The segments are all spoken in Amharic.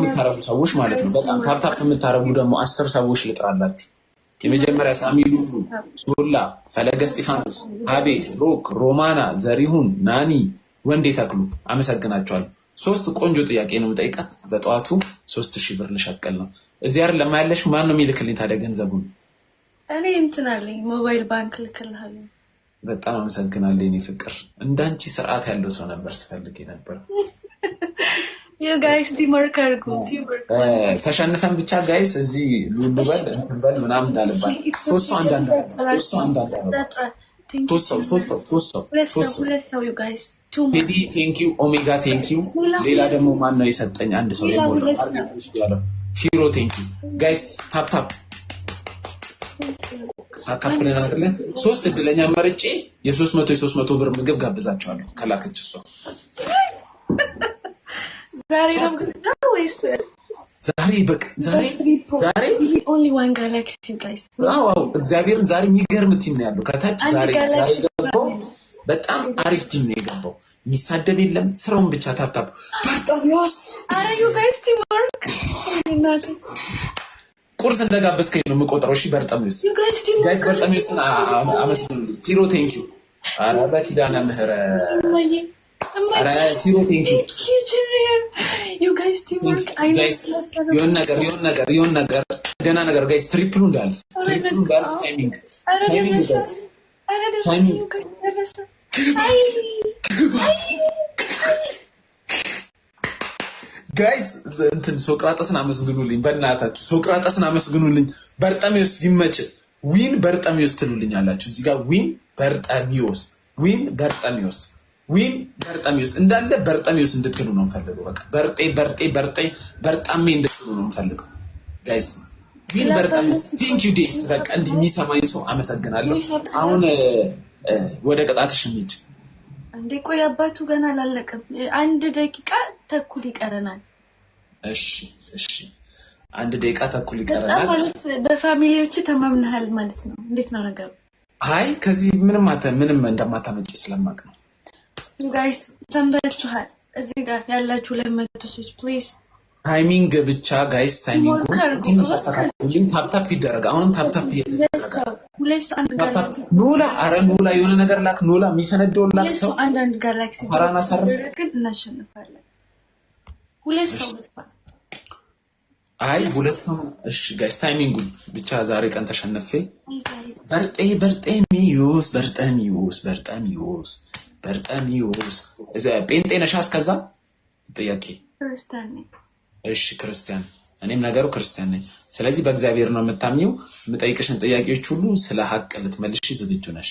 የምታረጉ ሰዎች ማለት ነው በጣም ታፕታፕ የምታረጉ ደግሞ 10 ሰዎች ልጥራላችሁ የመጀመሪያ ሳሚሉ ሶላ ፈለገ እስጢፋኖስ አቤ ሮክ ሮማና ዘሪሁን ናኒ ወንዴ ተክሉ አመሰግናችኋለሁ 3 ቆንጆ ጥያቄ ነው የምጠይቃት በጠዋቱ 3000 ብር ልሸቀል ነው እዚህ አይደል ለማያለሽ ማን ነው የሚልክልኝ ታዲያ ገንዘቡን እኔ እንትን አለኝ ሞባይል ባንክ ልክልሃለሁ በጣም አመሰግናለሁ እኔ ፍቅር እንዳንቺ ስርዓት ያለው ሰው ነበር ስፈልግ ነበር You guys teamwork አድርጉ ተሸንፈን ብቻ ጋይስ እዚህ ሉሉበል እንበል ምናምን እንዳልባል ሶስት you guys ፒዲ ቴንክ ዩ ኦሜጋ ቴንክ ዩ ሌላ ደግሞ ማን ነው የሰጠኝ አንድ ሰው ያለው ፊሮ ቴንክ ዩ ጋይስ ታፕ ታፕ አካፕለና አይደለ 3 እድለኛ መርጬ የ300 ብር ምግብ ጋብዛቸዋለሁ ከላከች እሷ ዛሬ ነው ወይስ ዛሬ only one galaxy you guys ዋው እግዚአብሔርን ዛሬ የሚገርም ቲም ነው ያለው ከታች ዛሬ ገባው በጣም አሪፍ ቲም ነው የገባው የሚሳደብ የለም ስራውን ብቻ ታፕታፕ በርጣሚዮስ are you guys teamwork ቁርስ እንደጋበስከኝ ነው የምቆጥረው እሺ በርጣሚዮስ ጋይስ በርጣሚዮስን አመስግኑልኝ ቲሮ ቴንክ ዩ አራዳ ኪዳነ ምህረት ቲሮ ቴንክ ዩ guys teamwork I know የሆነ ነገር ገና ነገር ጋይስ ትሪፕሉ እንዳልፍ ታይሚንግ ጋይስ እንትን ሶቅራጠስን አመስግኑልኝ በእናታችሁ ሶቅራጠስን አመስግኑልኝ በርጣሚዮስ ይመች ዊን በርጣሚዮስ ትሉልኛላችሁ እዚህ ጋር ዊን በርጣሚዮስ እንዳለ በርጣሚዮስ እንድትሉ ነው የምፈልገው በቃ በርጣሜ እንድትሉ ነው የምፈልገው ጋይስ ዊን በርጣሚዮስ ቴንክ ዩ ዴስ በቃ እንደሚሰማኝ ሰው አመሰግናለሁ አሁን ወደ ቅጣትሽ እንሂድ እንዴ ቆይ አባቱ ገና አላለቀም 1 ደቂቃ ተኩል ይቀረናል እሺ 1 ደቂቃ ተኩል ይቀረናል ማለት በፋሚሊዎች ተማምነሃል ማለት ነው እንዴት ነው ነገሩ አይ ከዚህ ምንም እንደማታመጪ ስለማቅ ነው ጋይስ ሰምታችኋል እዚህ ጋር ያላችሁ 200 ሰዎች ፕሊዝ ታይሚንግ ብቻ ጋይስ ታይሚንግ ትንሽ አስተካክሉልኝ ታፕታፕ ይደረግ አሁንም ታፕታፕ ይደረግ ኖላ ኖላ የሆነ ነገር ላክ ኖላ የሚፈነደው ላክ ሰው አንድ ጋላክሲ ግን እናሸንፋለን ሁለት ሰው አይ ሁለት ሰው እሺ ጋይስ ታይሚንግ ብቻ ዛሬ ቀን ተሸነፈ በርጣሚዮስ እዛ ጴንጤነሻስ ከዛ ጥያቄ ክርስቲያን እሺ ክርስቲያን እኔም ነገሩ ክርስቲያን ነኝ ስለዚህ በእግዚአብሔር ነው የምታምኚው የምጠይቅሽን ጥያቄዎች ሁሉ ስለ ሐቅ ልትመልሺ ዝግጁ ነሽ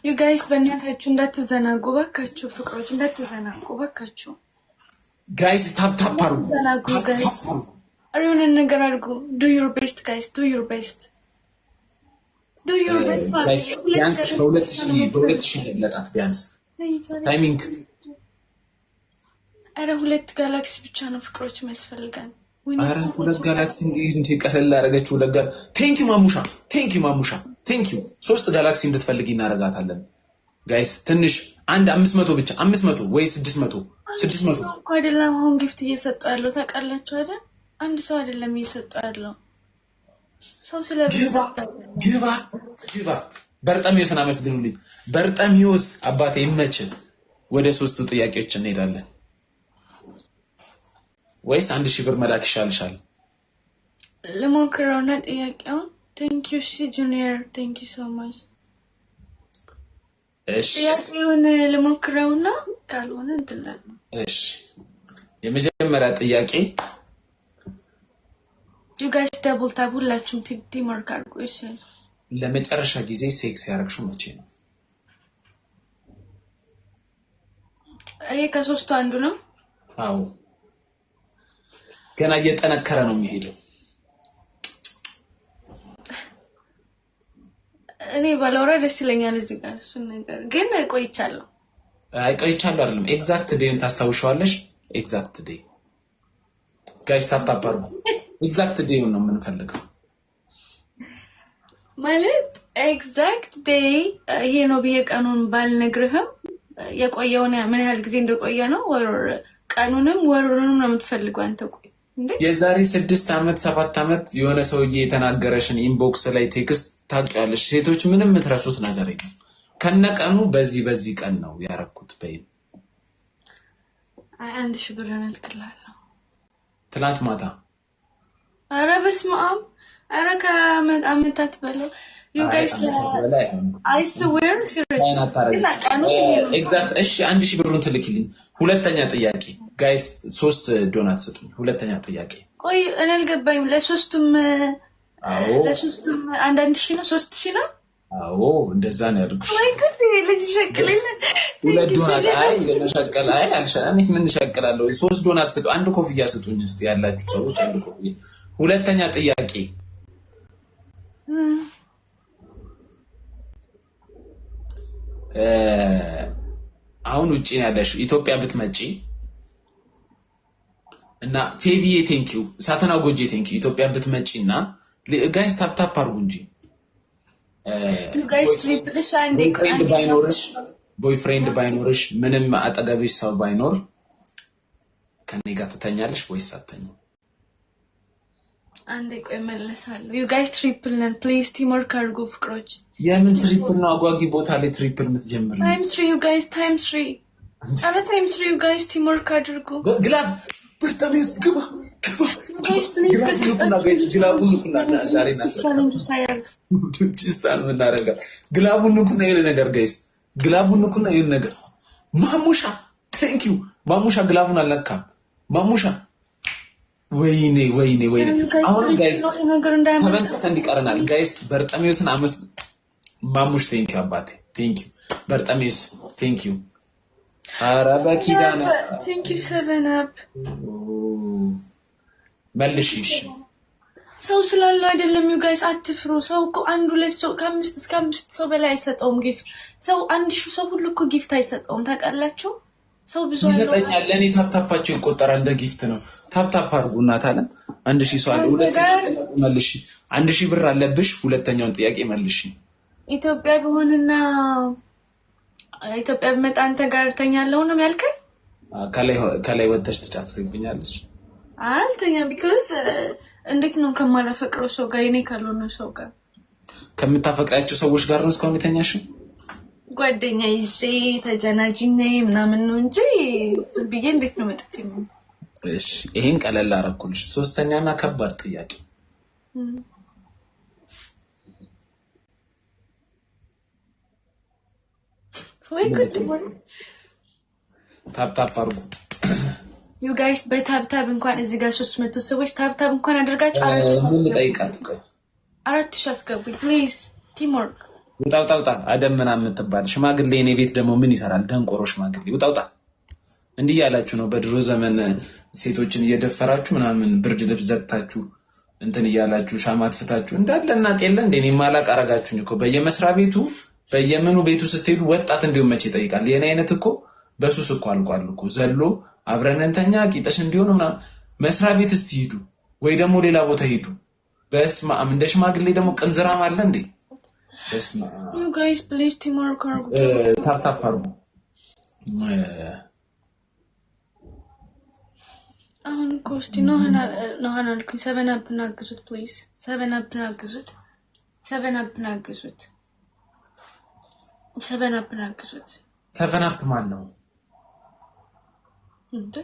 you guys በእናታችሁ እንዳትዘናጉ ባካችሁ ፍቅሮች እንዳትዘናጉ ባካችሁ ጋይስ ታፕታፕ አርጉ ጋይስ አሪውን ነገር አድርጉ do your best guys do your best ቢያንስ በ2000 ለጣት ቢያንስ ታይሚንግ አረ 2 ጋላክሲ ብቻ ነው ፍቅሮች የሚያስፈልጋን አረ 2 ጋላክሲ እንዴ ቀለል አረጋችሁ ለጋር ቴንክ ዩ ማሙሻ ቴንክ ዩ 3 ጋላክሲ እንድትፈልጊ እናረጋታለን ጋይስ ትንሽ አንድ 500 ብቻ 500 ወይ 600 አይደለም አሁን ጊፍት እየሰጠው ያለው ታውቃላችሁ አይደል አንድ ሰው አይደለም እየሰጠው ያለው ሰው ግባ በርጣሚዮስን አመስግኑልኝ በርጣሚዮስ አባቴ ይመች ወደ 3 ጥያቄዎች እንሄዳለን ወይስ 1000 ብር መላክ ይሻልሻል ለሞክረውና ጥያቄውን thank you junior thank you so much እሺ ጥያቄውን ለሞክረውና ካልሆነ እንጥላለን እሺ የመጀመሪያ ጥያቄ you guys double tap ሁላችሁም teamwork አድርጉ እሺ ለመጨረሻ ጊዜ ሴክስ ያረግሽው መቼ ነው አይ ከሶስቱ አንዱ ነው አዎ ገና እየጠነከረ ነው የሚሄደው እኔ ባለወራ ደስ ይለኛል እዚህ ጋር እሱ ነገር ግን ቆይቻለሁ አይደለም ኤግዛክት ዴይን ታስታውሻለሽ ኤግዛክት ዴይ ጋይስ ታፕታፕ አርጉ ኤግዛክት ዴይን ነው የምንፈልገው ማለት ኤግዛክት ዴይ ይሄ ነው በየቀኑን ባልነግርህም የቆየው ምን ያህል ጊዜ እንደቆየ ነው or ቀኑንም ወሩንም ነው የምትፈልገው አንተ ቆይ እንዴ የዛሬ 6 አመት 7 አመት የሆነ ሰውዬ የተናገረሽን ኢንቦክስ ላይ ቴክስት ታውቂያለሽ ሴቶች ምንም የምትረሱት ነገር የለም ከነቀኑ በዚህ ቀን ነው ያረኩት በይ አንድ ሺህ ብር አልከላለሁ ትናንት ማታ ኧረ በስመ አብ ኧረ ከአመታት በለው you guys I swear seriously exact እሺ 1000 ብሩን ትልኪልኝ ሁለተኛ ጥያቄ ጋይስ 3 ዶናት ስጡኝ ሁለተኛ ጥያቄ ቆይ እኔ አልገባኝም ለሶስቱም አንድ ሺህ ነው 3000 ነው አዎ እንደዛ ነው ያድርጉሽ ወይ ጉድ ልጅ ሸቅለኝ ሁለት ዶናት አይ ለሸቀል አይ አልሻኔ ምን ሸቀላለሁ 3 ዶናት ስጡ አንድ ኮፍያ ስጡኝ እስቲ ያላችሁ ሰዎች አንድ ኮፍያ ሁለተኛ ጥያቄ አሁን ውጪ ነው ያለሽው ኢትዮጵያ ብትመጪ እና ፌቪዬ ቴንኪው ሳተናው ጎጄ ቴንኪው ኢትዮጵያ ብትመጪና ጋይስ ታፕ አርጉ እንጂ ጋይስ ትሪፕልሽ አንዴ ቦይፍሬንድ ባይኖርሽ ምንም አጠገብሽ ሰው ባይኖር ከኔ ጋር ትተኛለሽ ወይስ አትተኛ አንዴ ቆይ መለሳለሁ you guys triple ነን please teamwork አድርጉ ፍቅሮች የምን ትሪፕል ነው አጓጊ ቦታ ላይ ትሪፕል የምትጀምር ነው times 3 you guys times 3 አረ times 3 you guys teamwork አድርጉ ግላብ ብርታቤስ ግባ guys please ግላቡን ንኩና ዛሬ ናስታን ምናረጋ ግላቡን ንኩና ይሄ ነገር ጋይስ ግላቡን ንኩና ይሄ ነገር ማሙሻ thank you ማሙሻ ግላቡን አልነካም ማሙሻ ወይኔ አሁን ጋይስ ተበንሰት እንዲቀርናል ጋይስ በርጠሚውስን አመስ ማሙሽ ቴንክ ዩ አባቴ ቴንክ ዩ በርጠሚውስ ቴንክ ዩ አራባኪዳና ቴንክ ዩ 7 አፕ መልሽሽ ሰው ስላለው አይደለም you guys አትፍሩ ሰው እኮ አንድ ሁለት ሰው ከ5 እስከ 5 ሰው በላይ አይሰጠውም ጊፍት ሰው 1000 ሰው ሁሉ እኮ ጊፍት አይሰጠውም ታውቃላችሁ ሰው ብዙ ይሰጠኛል ለኔ ታፕታፓቸው ይቆጠራል እንደ ጊፍት ነው ታፕታፕ አርጉና ታለም 1000 ሰው አለ ሁለተኛው መልሽ 1000 ብር አለብሽ ሁለተኛውን ጥያቄ መልሽ ኢትዮጵያ በሆነና ኢትዮጵያ በመጣ አንተ ጋር ተኛለው ነው ያልከኝ ከላይ ወጥተሽ ትጫፍሪብኛለሽ አልተኛ because እንዴት ነው ከማላፈቅረው ሰው ጋር እኔ ካልሆነ ሰው ጋር ከምታፈቅራቸው ሰዎች ጋር ነው እስካሁን የተኛሽው ጓደኛ ይዤ ተጀናጅኔ ምናምን ነው እንጂ ዝብዬ እንዴት ነው መጥተኝ እሺ ይሄን ቀለል አረኩልሽ ሶስተኛና ከባድ ጥያቄ ወይ ጉድ ታፕ አርጉ you guys በታፕ እንኳን እዚህ ጋር 300 ሰዎች ታፕ እንኳን አድርጋችሁ ምን ልጠይቃት ቆይ 4000 አስገቡኝ please teamwork ውጣውጣ አደምና የምትባል ሽማግሌ እኔ ቤት ደግሞ ምን ይሰራል ደንቆሮ ሽማግሌ ውጣውጣ እንዲህ ያላችሁ ነው በድሮ ዘመን ሴቶችን እየደፈራችሁ ምናምን ብርድ ልብስ ዘግታችሁ እንትን ይያላችሁ ሻማት ፍታችሁ እንዳለና ጤለ እንደኔ ማላቅ አረጋችሁኝ እኮ በየመስራ ቤቱ በየምኑ ቤቱ ስትሄዱ ወጣት እንደው መቼ ይጠይቃል የኔ አይነት እኮ በሱስ እኮ አልቋል እኮ ዘሎ አብረን እንተኛ ቂጠሽ እንዲሆንና መስራ ቤት ስትሄዱ ወይ ደግሞ ሌላ ቦታ ሄዱ በስማ እንደ ሽማግሌ ደግሞ ቅንዝራም አለ እንዴ በስማ you guys please teamwork አርጉ ታፕ አርጉ አሁን ኮስቲ ነው አልኩኝ 7 አፕ ናግዙት please 7 አፕ ናግዙት 7 አፕ ማን ነው እንዴ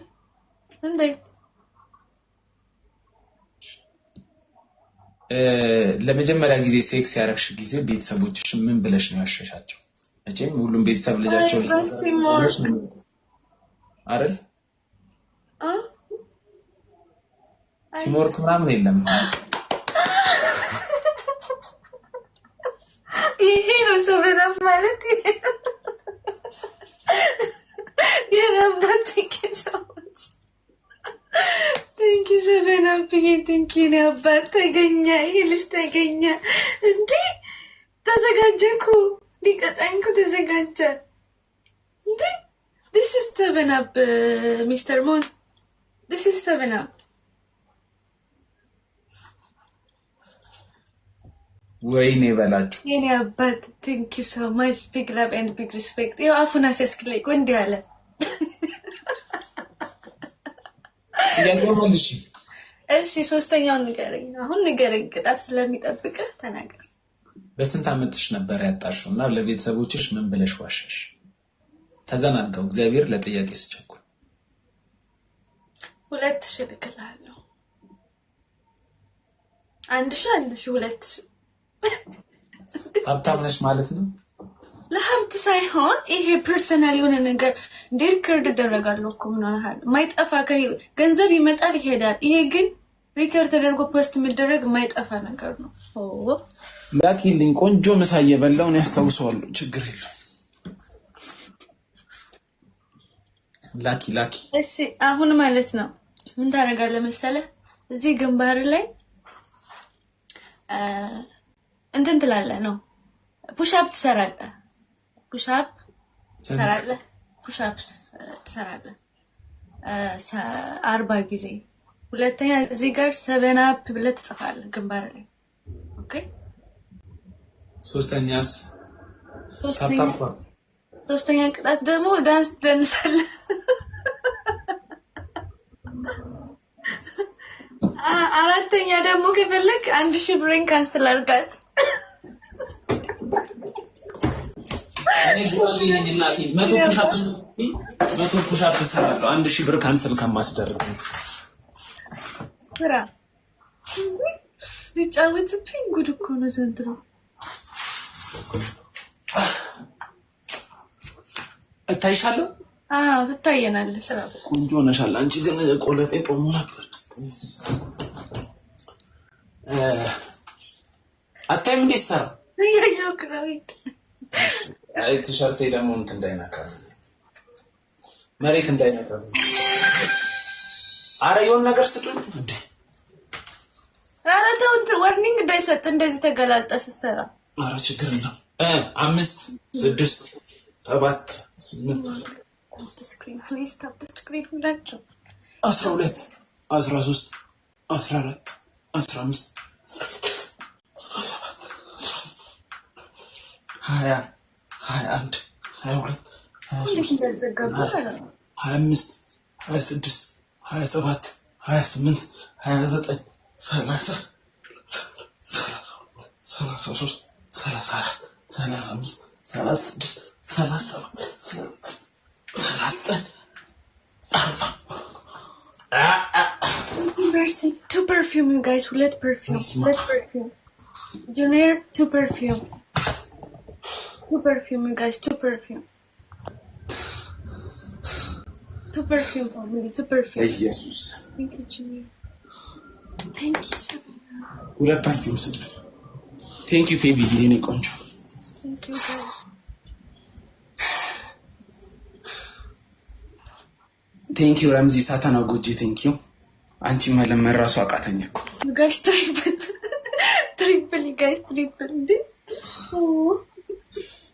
ለመጀመሪያ ጊዜ ሴክስ ያረክሽ ጊዜ ቤተሰቦችሽ ምን ብለሽ ነው ያሸሻቸው እቺም ሁሉም ቤተሰብ ልጃቸው አይደል ሲሞርክ ምናምን የለም ይሄ ነው ሰበና ማለት የራባት ከሰዎች thank you ሰበና thank you አባት ተገኘ ይሄ ልጅ ተገኘ እንዴ ተዘጋጀኩ ሊቀጣኝኩ ተዘጋጀ እንዴ this is 7 up Mr. Moon this is 7 up ወይኔ በላችሁ የኔ አባት thank you so much big love and big respect ያው አፉና ሲያስክለኝ እንዴ አለ ጥያቄው መልሽ። እሺ ሶስተኛውን ንገረኝ። አሁን ንገረኝ፣ ቅጣት ስለሚጠብቅህ ተናገር። በስንት ዓመትሽ ነበር ያጣሽውና ለቤተሰቦችሽ ምን ብለሽ ዋሸሽ? ተዘናጋው እግዚአብሔር ለጥያቄ ስቸኩል 2000 ልክልሃለሁ። 1000 2000 ሀብታም ነሽ ማለት ነው? ለሀብት ሳይሆን ይሄ ፐርሰናል የሆነ ነገር ሪከርድ ይደረጋል እኮ ምን አለ ማይጠፋ ገንዘብ ይመጣል ይሄዳል። ይሄ ግን ሪከርድ ተደርጎ ፖስት የሚደረግ ማይጠፋ ነገር ነው። ላኪልኝ። ቆንጆ ምሳ እየበላውን ያስታውሰዋል። ችግር የለም። ላኪ። እሺ አሁን ማለት ነው ምን ታደርጋለህ መሰለህ? እዚህ ግንባር ላይ እንትን ትላለህ ነው ፑሽ አፕ ትሰራለህ። ፑሽ አፕ ትሰራለህ 40 ጊዜ። ሁለተኛ እዚህ ጋር 7 አፕ ብለህ ትጽፋለህ ግንባር ላይ። ኦኬ። ሶስተኛ ቅጣት ደግሞ ዳንስ ትደንሳለህ። አራተኛ ደግሞ ከፈለክ 1000 ብሬን ካንስል አድርጋት። እኔ ጆሮዬን እናቴ 100 ፑሽ አፕ እሰራለሁ 1000 ብር ካንስል ከማስደርግ ብራ ሊጫወትብኝ ጉድ እኮ ነው ዘንድሮ። እታይሻለሁ? አዎ ትታየናለህ። ስራ ቆንጆ ነሻል። አንቺ ግን ቆለጤ ጦሙ ነበር። አታይም እንዴት ሰራ ያያው ክራዊት አይ ቲሸርቴ ደግሞ እንትን እንዳይነካ መሬት እንዳይነካ። አረ የሆነ ነገር ስጡኝ እንዴ! አረ ተው እንትን ዋርኒንግ እንዳይሰጥ እንደዚህ ተገላልጠህ ስትሰራ። አረ ችግር የለም። 5 6 7 8 ስክሪን ፕሊዝ ታፕ ስክሪን ሁላችሁ 12 13 14 15 17 20 21 22 23 25 26 27 28 29 30 33 34 35 36 37 Two perfume, you guys. Let perfume. Junior, 2 perfume. 2 perfume, you guys. 2 perfume. 2 perfume for me. 2 perfume. Jesus. Thank you, Junior. Thank you, Sabina. ሁለት ፐርፊውም ስድብ። Thank you, baby. የኔ ቆንጆ። Thank you, guys. Thank you, ረምዚ ሳታና ጎጂ። Thank you. አንቺ መለመን ራሱ አቃተኝ እኮ። You guys triple. You guys triple. Oh.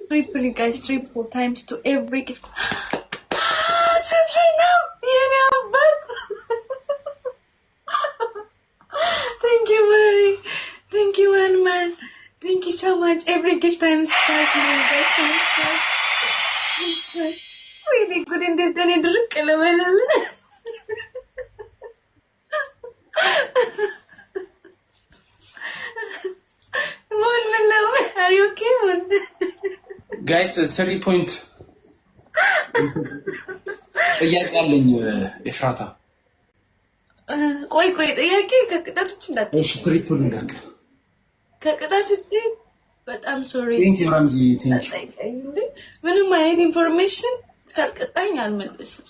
Triple, you guys. Triple times to every gift. Something now. Thank you, Mary. Thank you, one man. Thank you so much. Every gift times 5 million guys. Times 5. Really good in this. Then it look Are you okay, Moon? Guys, 3 point. ጥያቄ አለኝ ኤፍራታ። ቆይ ጥያቄ ከቅጣት ውጭ እንዳትል። እሺ ትሪፕል እንዳትል። ከቅጣት ውጭ በጣም ሶሪ። ቴንክ ዩ ረምዚ ቴንክ ዩ። ምንም አይነት ኢንፎርሜሽን እስካልቀጣኝ አልመልስም።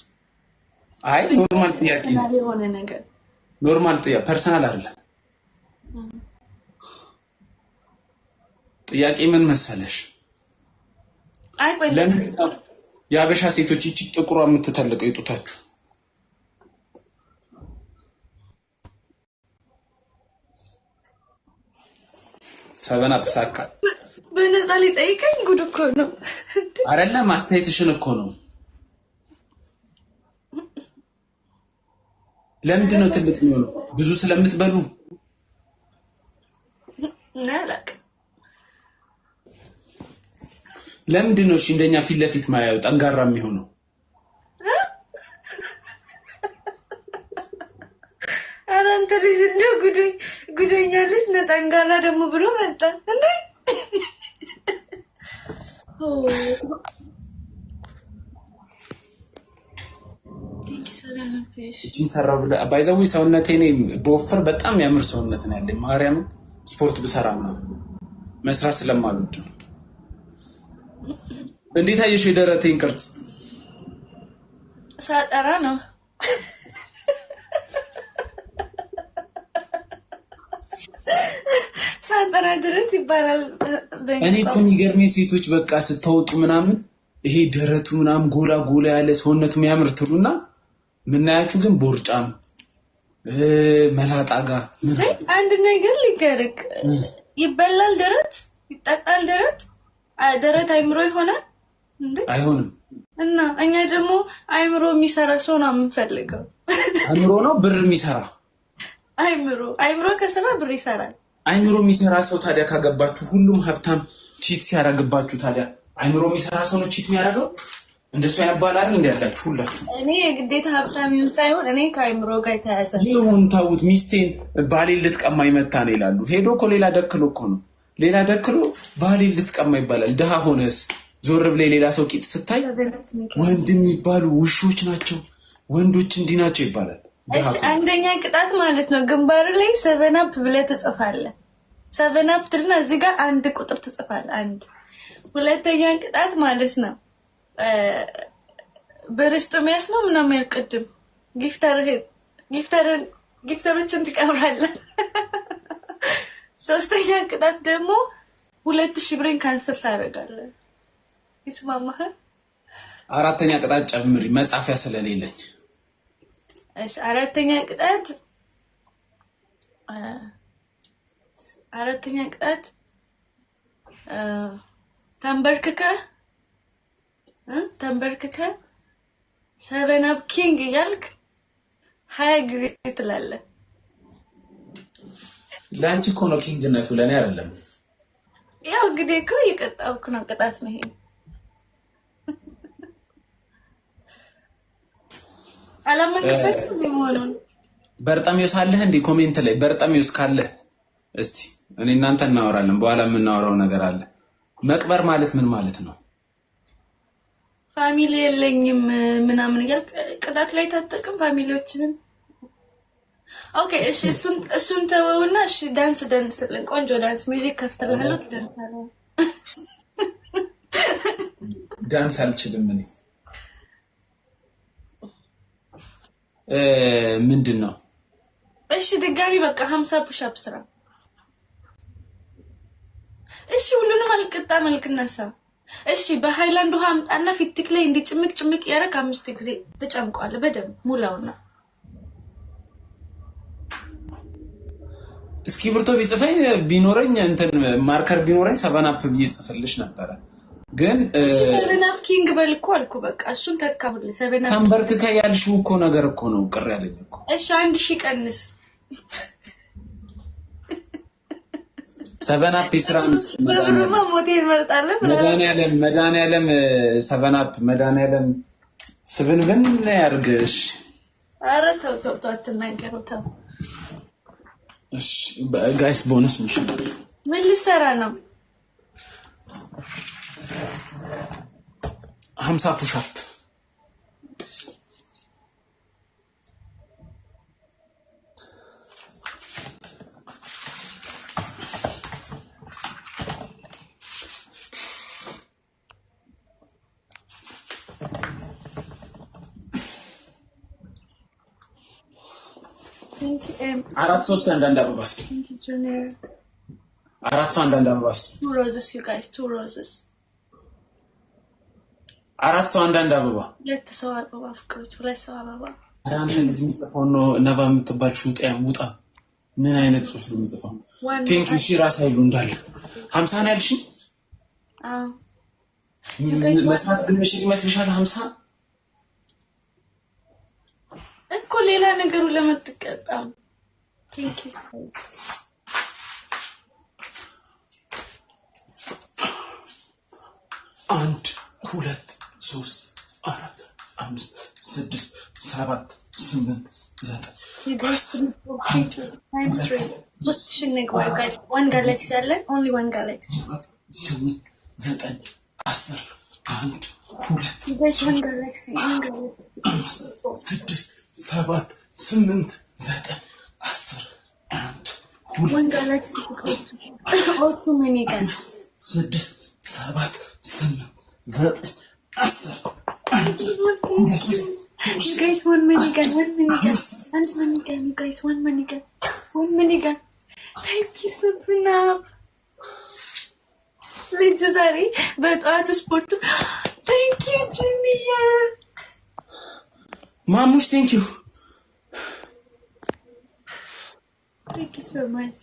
አይ ኖርማል ጥያቄ የሆነ ነገር ኖርማል ጥያቄ ፐርሰናል አይደለም። ጥያቄ ምን መሰለሽ? አይ ቆይ ለምን የአበሻ ሴቶች እቺ ጥቁሯ የምትተልቀው ይጡታችሁ? ሰበና ተሳካ። በነፃ ሊጠይቀኝ ጉድ እኮ ነው። አይደለም አስተያየትሽን እኮ ነው። ለምንድን ነው ትልቅ የሚሆነው? ብዙ ስለምትበሉ ናላክ። ለምንድን ነው እሺ እንደኛ ፊት ለፊት ማያየው ጠንጋራ የሚሆነው? አንተ ልጅ እንደው ጉደኛለች ነጠንጋራ ደግሞ ብሎ መጣ እንዴ እቺን ሰራው ብለ ባይዘው ሰውነቴ እኔ በወፍር በጣም ያምር ሰውነት ነው ያለኝ ማርያም ስፖርት ብሰራና መስራት ስለማልወድ እንዴት አየሽ የደረቴን ቅርጽ ሳጠራ ነው ሳጠራ ድረስ ይባላል እኔ እኮ የሚገርመኝ ሴቶች በቃ ስተውጡ ምናምን ይሄ ደረቱ ምናምን ጎላ ጎላ ያለ ሰውነቱ የሚያምር ትሉና ምናያችሁ ግን ቦርጫም መላጣ ጋር አንድ ነገር ሊገርክ ይበላል ደረት ይጣጣል ደረት አይምሮ ይሆናል እንዴ አይሆንም እና እኛ ደግሞ አይምሮ የሚሰራ ሰው ነው የምንፈልገው አይምሮ ነው ብር የሚሰራ አይምሮ ከሰራ ብር ይሰራል አይምሮ የሚሰራ ሰው ታዲያ ካገባችሁ ሁሉም ሀብታም ቺት ሲያረግባችሁ ታዲያ አይምሮ የሚሰራ ሰው ነው ቺት የሚያረገው እንደሱ ያባላል እንዴ ያላችሁ ሁላችሁ እኔ የግዴታ ሀብታም ይሁን ሳይሆን እኔ ከአይምሮ ጋር የተያዘ ይሁን ታውት ሚስቴን ባሌን ልትቀማ ይመታ ነው ይላሉ ሄዶ እኮ ሌላ ደክሎ እኮ ነው ሌላ ደክሎ ባሌን ልትቀማ ይባላል ደሃ ሆነስ ዞር ብለ ሌላ ሰው ቂጥ ስታይ ወንድም ይባሉ ውሾች ናቸው ወንዶች እንዲህ ናቸው ይባላል አንደኛ ቅጣት ማለት ነው ግንባር ላይ 7 አፕ ብለህ ትጽፋለህ 7 አፕ ትልና እዚህ ጋር አንድ ቁጥር ትጽፋለህ አንድ ሁለተኛ ቅጣት ማለት ነው በርስጥሚያስ ነው ምናምን ያልቀድም ጊፍተሮችን ትቀብራለህ ሶስተኛ ቅጣት ደግሞ 2000 ብሬን ካንሰል ታደርጋለህ ይስማማሃል አራተኛ ቅጣት ጨምሪ መጻፊያ ስለሌለኝ እሺ አራተኛ ቅጣት ተንበርክከ 7 አፕ ኪንግ ያልክ 20 ጊዜ ትላለህ ላንቺ እኮ ነው ኪንግነቱ ለኔ አይደለም ያው እንግዲህ እኮ የቀጣውኩ ነው ቅጣት ነው ይሄ አላመንከሰት ሊሆነን በርጣሚዮስ አለህ እንዴ ኮሜንት ላይ በርጣሚዮስ ካለ እስቲ እኔ እናንተ እናወራለን በኋላ የምናወራው ነገር አለ መቅበር ማለት ምን ማለት ነው ፋሚሊ የለኝም ምናምን ያልክ ቅጣት ላይ ታጠቅም ፋሚሊዎችንን ኦኬ እሺ እሱን ተወውና እሺ ዳንስ ቆንጆ ዳንስ ሚውዚክ ከፍተልሃለሁ ትደንሳለህ ዳንስ አልችልም እኔ ምንድነው እሺ ድጋሚ በቃ 50 ፑሽ አፕ ስራ እሺ ሁሉንም አልቀጣ መልክነሳ እሺ በሃይላንድ ውሃ አምጣና ፊትክ ላይ እንዲጭምቅ ያረክ 5 ጊዜ ተጨምቋል በደም ሙላውና እስኪብርቶ ቢጽፈኝ ቢኖረኝ እንትን ማርከር ቢኖረኝ 7 አፕ ቢጽፍልሽ ነበር ግን 7 አፕ ኪንግ በልኩ አልኩ በቃ እሱን ተካሁል 7 አፕ አንበርክከ ያልሽው እኮ ነገር እኮ ነው ቅር ያለኝ እኮ እሺ 1000 ቀንስ 7 አፕ ይስራ ምስት ሞቴል መርጣለህ መድኃኒዓለም 7 አፕ መድኃኒዓለም ስብንብን ያርግሽ ኧረ ተው አትናገረው ተው እሺ ጋይስ ቦነስ ሚሽን ምን ልሰራ ነው 50 ፑሽ አፕ አራት ሶስት አንዳንድ አበባ እስኪ አራት ሰው አንዳንድ አበባ እስኪ two roses you guys two roses አራት ሰው አንዳንድ አበባ ሁለት ሰው አበባ ፍቅሮች ሁለት ሰው አበባ አራንተ ልጅ ምጽፈው ነው ነባ የምትባል ሹጣም ውጣ ምን አይነት ጽሁፍ ነው ምጽፈው ቴንክ ዩ ሺ ራስ አይሉ እንዳለ 50 ነው ያልሽ መስራት ግን ምሽል ይመስልሻል 50 እኮ ሌላ ነገሩ ለመጥቀጣም ቴንክ ዩ 1 2 3 4 5 6 7 8 You guys times 3. What's the name, guys? One galaxy, only one galaxy. You guys, one galaxy, one galaxy. 6 7 8 One galaxy. All too many guys. 6 7 8 You guys, one minigun, one minigun, one minigun, you guys, one minigun, one minigun. Thank you so much. Legendary, but at sport. Thank you, Junior. Mamush, thank you. Thank you so much.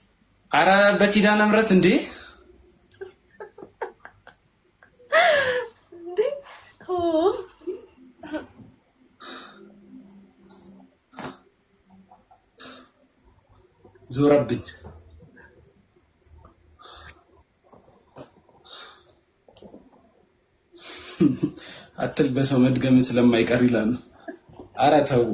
Ara Betida Namrat and D. Oh. Zorabin. አትልበሰው መድገም ስለማይቀር ይላል። ኧረ ተው።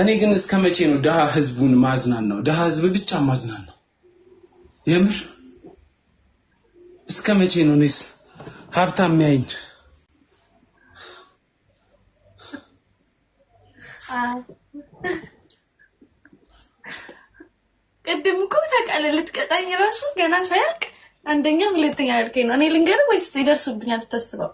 እኔ ግን እስከመቼ ነው ደሃ ህዝቡን ማዝናን ነው? ደሃ ህዝብ ብቻ ማዝናን ነው? የምር እስከመቼ ነው እኔስ ሀብታም የሚያይኝ? ቅድም እኮ ታውቃለህ ልትቀጣኝ ራሱ ገና ሳያልቅ አንደኛ ሁለተኛ ያልከኝ ነው። እኔ ልንገርህ ወይስ ይደርሱብኛል ተስበው?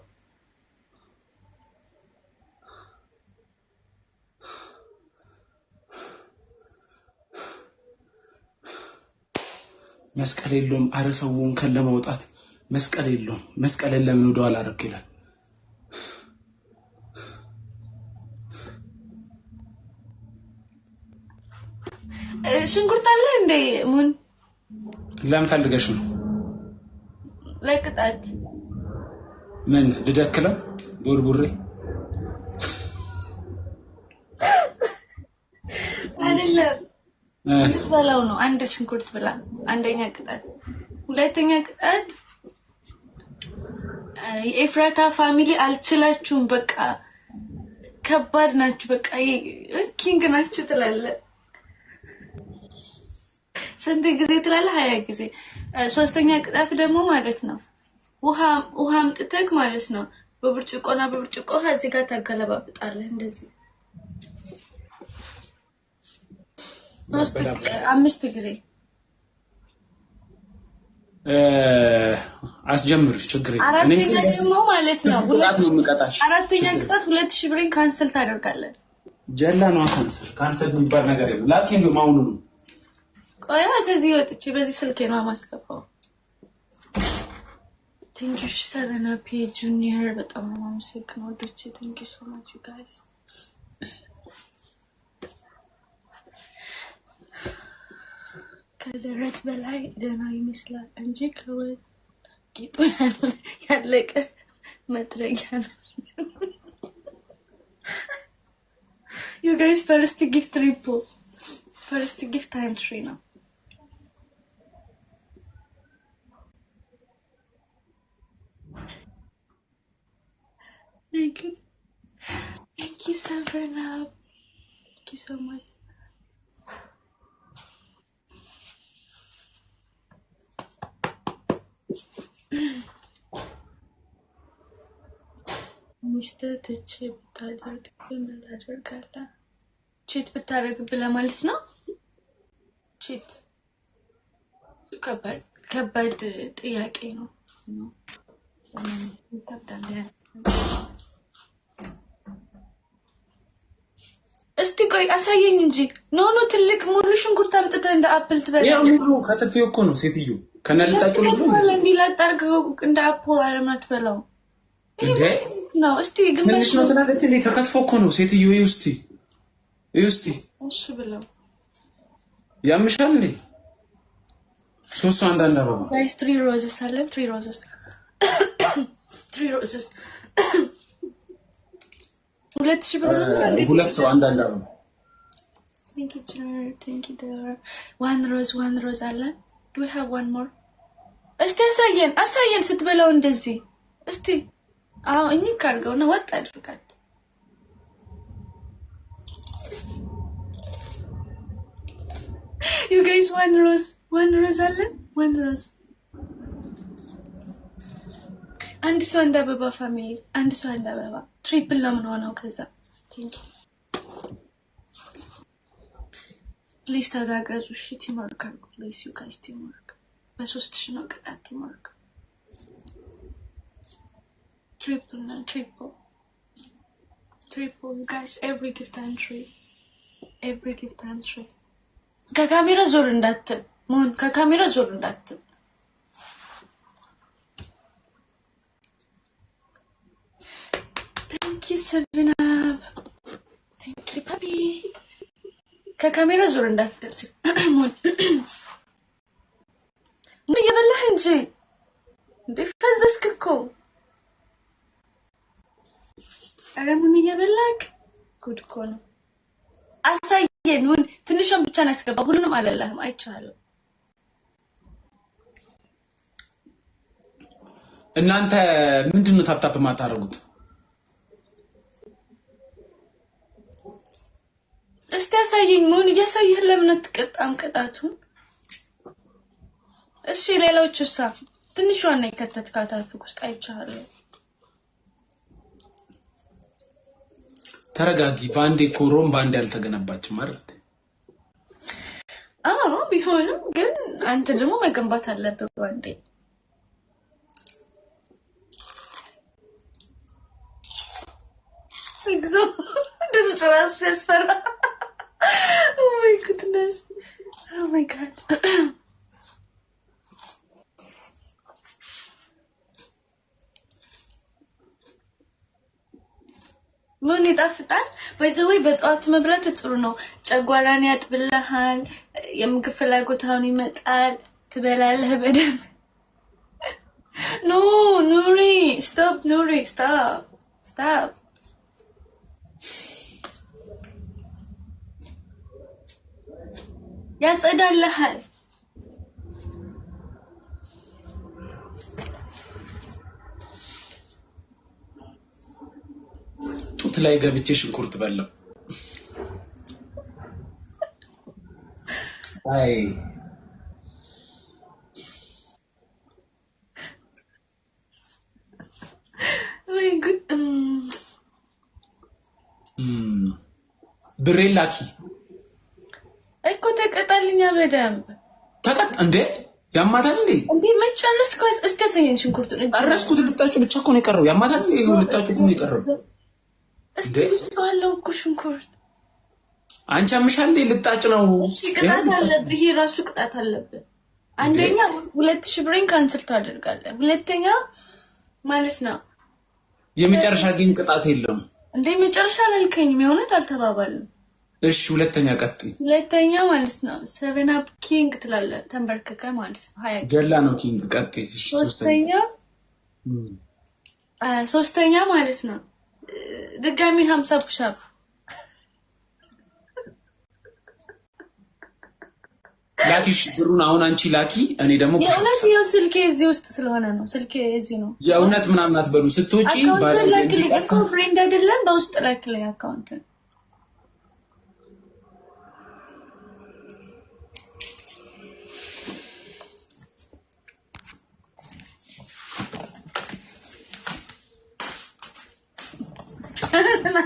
መስቀል የለውም። አረ ሰውን ከለማውጣት መስቀል የለውም። መስቀል ለምን ወደ ኋላ አረክ ይላል? ሽንኩርት አለ እንዴ? ሙን ለምን ፈልገሽ ነው? ለቅጣት ምን ልደክለው? ቡርቡሬ አይደለም በላው ነው። አንድ ሽንኩርት ብላ። አንደኛ ቅጣት። ሁለተኛ ቅጣት የኤፍራታ ፋሚሊ አልችላችሁም፣ በቃ ከባድ ናችሁ፣ በቃ ኪንግ ናችሁ ትላለህ። ስንት ጊዜ ትላለህ? 20 ጊዜ። ሶስተኛ ቅጣት ደግሞ ማለት ነው ውሃ አምጥተህ ማለት ነው በብርጭቆና በብርጭቆ እዚህ ጋር ታገለባብጣለህ እንደዚህ 5 ጊዜ። አስጀምሩሽ ችግር የለም። አራተኛ ደግሞ ማለት ነው አራተኛ ቅጣት 2000 ብሬን ካንሰል ታደርጋለህ። ጀላ ነው ካንሰል የሚባል ነገር የለም። ላኪን ማውኑ ነው። ቆያ ከዚህ ወጥቼ በዚህ ስልኬ ነው ማስገባው። Thank you 7up Junior በጣም ነው የማመሰግነው ወዶቼ። Thank you so much you guys. ከደረት በላይ ደህና ይመስላል እንጂ ከወቂጡ ያለቀ መጥረጊያ ነው። You guys first gift triple. First gift time 3 ነው። Thank you 7up. Thank you so much. ሚስተር ትቼ ብታደርግ ምን ታደርጋለህ? ቺት ብታደርግብህ ለማለት ነው። ቺት ከባድ ጥያቄ ነው። እስቲ ቆይ አሳየኝ እንጂ ኖ ትልቅ ሙሉ ሽንኩርት አምጥተህ እንደ አፕል ትበላለህ። ያው ሙሉ ከተፈው እኮ ነው ሴትዮ ከነልጣጩ ነው እንዴ ላጣርገው እንደ አፕል አረማት በላው እንዴ ነው። እስቲ ግማሽ ነው ተናደት እንዴ ተከትፎ እኮ ነው ሴትዮ። ይውስቲ እሺ ብለው ያምሻል እንዴ? ሶስት አንዳንድ አበባ ጋይስ 3 ሮዝስ አለ 3 ሮዝስ 3 ሮዝስ 2000 ብር ነው። ሁለት ሰው አንዳንድ አበባ። Thank you there. One rose አለ። Do we have one more? እስቲ አሳየን ስትበላው እንደዚህ እስቲ። አዎ እኚህ ካርገው ነው ወጥ አድርጋት። You guys, one rose አለ one rose አንድ ሰው እንደ አበባ ፋሚሊ አንድ ሰው እንደ አበባ ትሪፕል ነው ምን ሆነው ከዛ ቴንክ ዩ ፕሊዝ ተጋገዙ እሺ ቲምወርክ አድርጉ ፕሊዝ ዩ ጋይስ ቲምወርክ በ3000 ነው ቅጣት ቲምወርክ triple you guys every give time 3 ከካሜራ ዞር እንዳትል ሞን ከካሜራ ዞር እንዳትል thank you seven up thank you puppy ከካሜራ ዞር እንዳትል ሞን ምን እየበላህ እንጂ እንዴ ፈዘዝክ እኮ አረ ምን እየበላክ ጉድ እኮ ነው አሳየን ምን ትንሽም ብቻ ነው ያስገባ ሁሉንም አለላህም አይቻለሁ እናንተ ምንድነው ታፕታፕ ማታረጉት እስቲ አሳየኝ ምን እያሳየህ ለምን ተቀጣም ቅጣቱን እሺ ሌላዎቹሳ ትንሿን ነው ከተትካታልኩ ውስጥ አይቻለሁ ተረጋጊ ባንዴ ኮሮም ባንዴ ያልተገነባች ማለት ቢሆንም ግን አንተ ደግሞ መገንባት አለበት ባንዴ እግዚኦ ድምጽ ራሱ ያስፈራ oh my goodness oh my god ምን ይጣፍጣል በዘወይ በጧት መብላት ጥሩ ነው ጨጓራን ያጥብልሃል የምግብ ፍላጎታውን ይመጣል ትበላለህ በደንብ ኑሪ stop ኑሪ stop ያጸዳልሃል ጡት ላይ ገብቼ ሽንኩርት በላው አይ ወይ ጉድ ብሬላኪ እኮ ተቀጣልኛ በደንብ ተቀጥ እንዴ ያማታል እንዴ መጨረስኩ እስከ ሰየን ሽንኩርቱን አረስኩት ልጣጩ ብቻ እኮ ነው የቀረው ያማታል እንዴ ልጣጩ እኮ ነው የቀረው እስቲ ብቻለው እኮ ሽንኩርት አንቺ አምሻል እንዴ ልጣጭ ነው እሺ ቅጣት አለብህ ራሱ ቅጣት አለብህ አንደኛ 2000 ብሬን ካንሰል ታደርጋለህ ሁለተኛ ማለት ነው የመጨረሻ ግን ቅጣት የለውም እንዴ መጨረሻ አላልከኝም የሆነት አልተባባልንም እሺ ሁለተኛ ቀጥይ ሁለተኛ ማለት ነው 7 up king ትላለህ ተንበርከከ ማለት ነው 20 ገላ ነው ኪንግ ቀጥይ እሺ ሶስተኛ ማለት ነው ድጋሚ 50 ፑሽ አፕ ላኪሽ ብሩን አሁን አንቺ ላኪ እኔ ደግሞ የእውነት ነው ስልኬ እዚህ ውስጥ ስለሆነ ነው ስልኬ እዚህ ነው የእውነት ምናምን አትበሉ ስትወጪ ባለልኝ እኮ ፍሬንድ አይደለም በውስጥ ላክልኝ አካውንት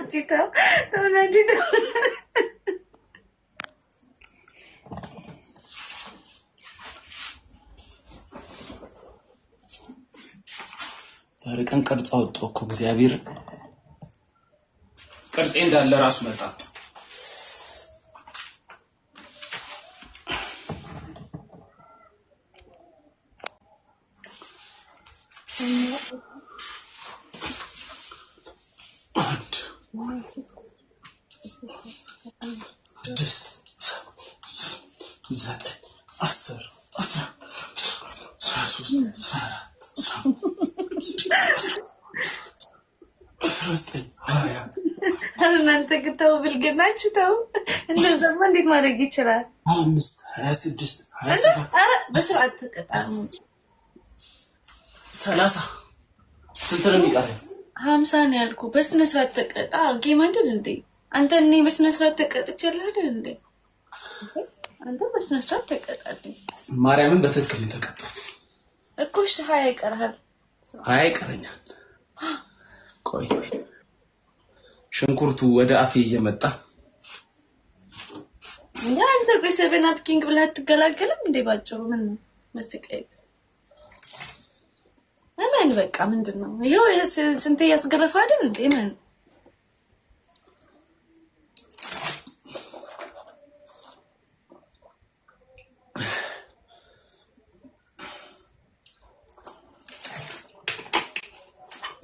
Natito. ዛሬ ቀን ቅርጽ አወጣሁ እኮ እግዚአብሔር ቅርጼ እንዳለ ራሱ መጣ እናንተ ግታው ብልግናችሁ ተው እንደዛማ እንዴት ማድረግ ይችላል 5 26 27 አረ በስርዓት ተቀጣሙ 30 ስንት ነው የሚቀረው 50 ነው ያልኩ በስነ ስርዓት ተቀጣ ጌም አይደል እንዴ አንተ እኔ በስነ ስርዓት ተቀጥቼልህ አይደል እንዴ አንተ በስነ ስርዓት ተቀጣልኝ። ማርያምን በትክክል ተቀጣት እኮ። እሺ 20 ይቀርሃል። 20 ይቀረኛል። ቆይ ሽንኩርቱ ወደ አፌ እየመጣ አንተ ቆይ 7 አፕ ኪንግ ብለህ አትገላገልም እንዴ? ባጭሩ ምን ነው መስቀል እመን በቃ ምንድነው? ይሄው ስንት ያስገረፈ አይደል እንዴ? ምን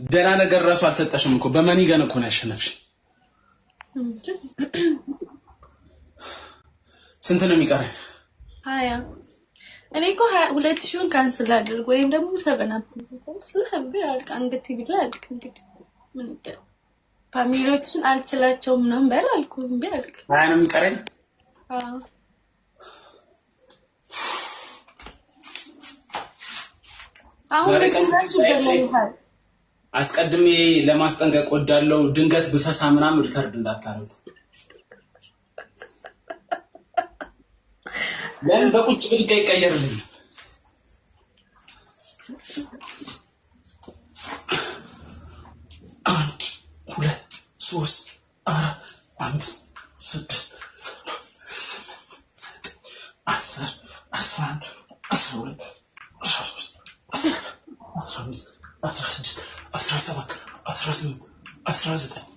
ደህና ነገር ራሱ አልሰጠሽም እኮ በመኒ ገና እኮ ነው ያሸነፍሽ። ስንት ነው የሚቀረኝ? 20 እኔ እኮ 2000ን ካንስል አድርግ ወይም ደግሞ 7 አፕ ስለህብ ያልቅ አንገት ቢላ አድርግ እንግዲህ ምን ይደረግ። ፋሚሊዎችን አልችላቸውም ነው በል አልኩኝ ቢያልቅ 20 ነው የሚቀረኝ። አሁን አስቀድሜ ለማስጠንቀቅ ወዳለው ድንገት ብፈሳ ምናምን ሪከርድ እንዳታረጉ። ለምን በቁጭ ብድጋ ይቀየርልኝ። አንድ ሁለት ሶስት አራት አምስት ስድስት ዘጠኝ 10 11 12 13 15 16 17 18 19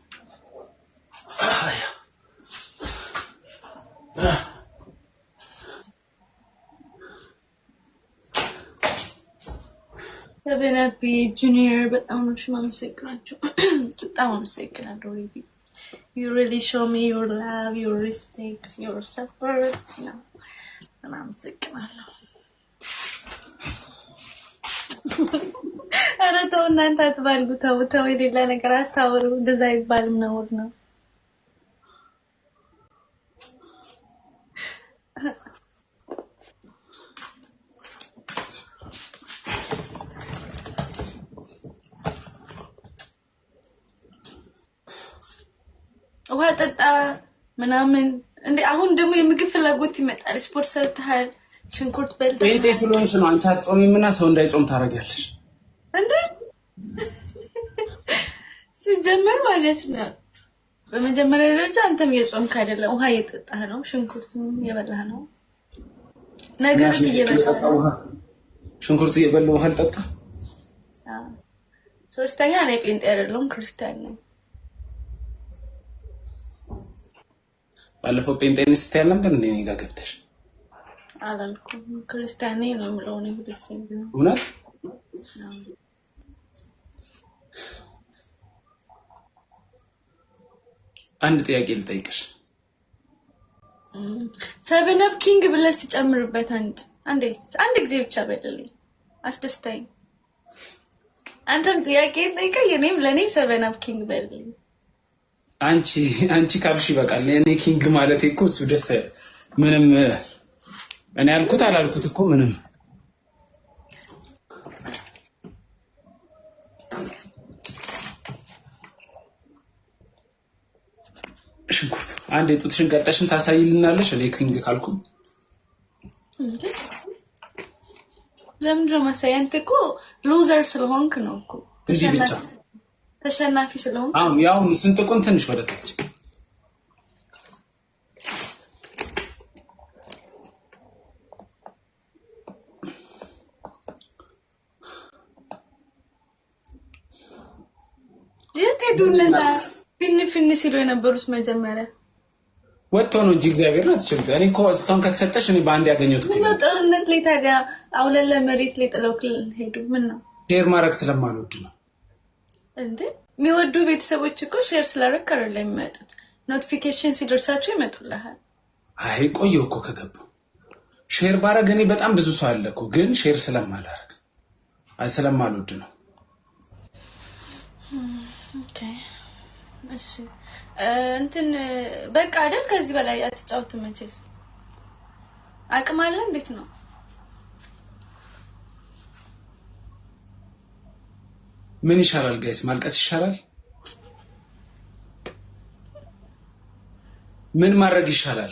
ሰበናፒ ጁኒየር በጣም ነው ማመሰግናችሁ። በጣም አመሰግናለሁ። You really show me your love, your respect, your support. በጣም አመሰግናለሁ። ኧረ ተው እናንተ አትባልጉ። ተው የሌላ ነገር አታወሩ። እንደዛ ይባልም ነውር ነው። ውሃ ጠጣ ምናምን እንዴ። አሁን ደግሞ የምግብ ፍላጎት ይመጣል። ስፖርት ሰርተሃል፣ ሽንኩርት በልተሃል። ጴንጤ ስለሆንሽ ነው አንቺ አትጾሚምና ሰው እንዳይጾም ታረጋለሽ እንዴ? ሲጀመር ማለት ነው በመጀመሪያ ደረጃ አንተም የጾምክ አይደለም፣ ውሃ እየጠጣህ ነው፣ ሽንኩርትም እየበላህ ነው። ነገርስ እየበላህ ነው። ሽንኩርት እየበላህ ውሃ አልጠጣ። ሶስተኛ እኔ ጴንጤ አይደለሁም ክርስቲያን ነኝ። ባለፈው ጴንጤን ስትይ አልነበር እንዴ? እኔ ጋር ገብተሽ አላልኩም። ክርስቲያን ነኝ ነው የምለው ነው ሁልጊዜም ቢሆን። እውነት አንድ ጥያቄ ልጠይቅሽ። 7 አፕ ኪንግ ብለሽ ትጨምርበት አንድ ጊዜ ብቻ በልልኝ፣ አስደስታኝ። አንተም ጥያቄ ጠይቀኝ፣ ለኔም 7 አፕ ኪንግ በልልኝ። አንቺ ካልሽ ይበቃል። እኔ ኪንግ ማለት እኮ እሱ ደስ ምንም እኔ ያልኩት አላልኩት እኮ ምንም። ሽንኩርት አንዴ ጡትሽን ቀጠሽን ታሳይልናለሽ። እኔ ኪንግ ካልኩ ለምንድን ነው ማሳይ? አንተ እኮ ሉዘር ስለሆንክ ነው እኮ ተሸናፊ ስለሆንክ። ያው ስንጥቁን ትንሽ ወደታች የቴዱለዛ ፊን ሲሉ የነበሩት መጀመሪያ ወጥቶ ነው እንጂ እግዚአብሔር ነው አትችልም። እኔ እኮ እስካሁን ከተሰጠሽ እኔ በአንድ ያገኘሁት ምን ነው ጦርነት ላይ ታዲያ አውለለ መሬት ላይ ጥለውክ ሄዱ። ምን ነው ሼር ማድረግ ስለማልወድ ነው እንዴ? የሚወዱ ቤተሰቦች እኮ ሼር ስላደረክ አይደለም የሚመጡት፣ ኖቲፊኬሽን ሲደርሳቸው ይመጡልሃል። አይ ቆየው እኮ ከገባሁ ሼር ባረግ እኔ በጣም ብዙ ሰው አለ እኮ፣ ግን ሼር ስለማላረግ ስለማልወድ ነው። ኦኬ እሺ እንትን በቃ አይደል? ከዚህ በላይ አትጫወትም መቼስ። አቅም አለ። እንዴት ነው? ምን ይሻላል ጋይስ? ማልቀስ ይሻላል? ምን ማድረግ ይሻላል?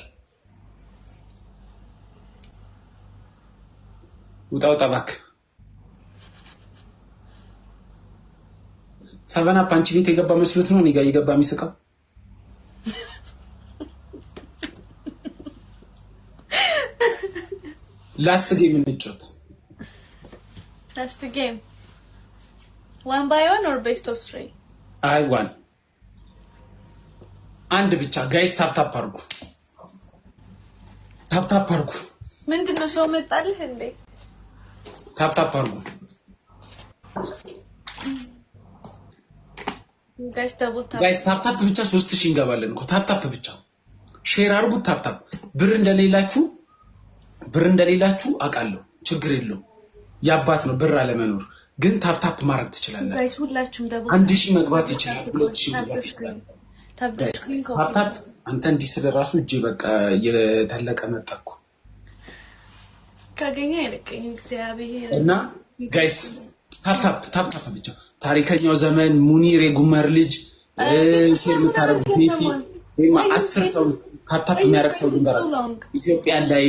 ውጣው ጠባክ ሰበና ፓንቺ ቤት የገባ መስሎት ነው እኔ ጋር የገባ የሚስቀው ላስት ጌም እንጫወት ላስት ጌም 1 by 1 or best of 3 አይ ዋን አንድ ብቻ ጋይስ ታፕ አድርጉ ታፕ አድርጉ ምንድነው ሰው መጣልህ እንዴ ታፕ አድርጉ ጋይስ ታፕ ብቻ 3000 እንገባለን እኮ ታፕ ብቻ ሼር አድርጉ ታፕ ብር እንደሌላችሁ አውቃለሁ ችግር የለው ያባት ነው ብር አለመኖር ግን ታፕ ማድረግ ትችላላችሁ ጋይስ ሁላችሁም ደቦ 1000 መግባት ይችላል 2000 መግባት ይችላል ታፕ አንተ እንዲህ ስለራሱ እጄ በቃ የተለቀ መጣኩ ካገኘ አይለቀኝ እግዚአብሔር እና ጋይስ ታፕ ብቻ ታሪከኛው ዘመን ሙኒር የጉመር ልጅ ሼር ምታረጉ ቤቲ ወይማ 10 ሰው ታፕ የሚያረግ ሰው ድንበራ ኢትዮጵያ ላይ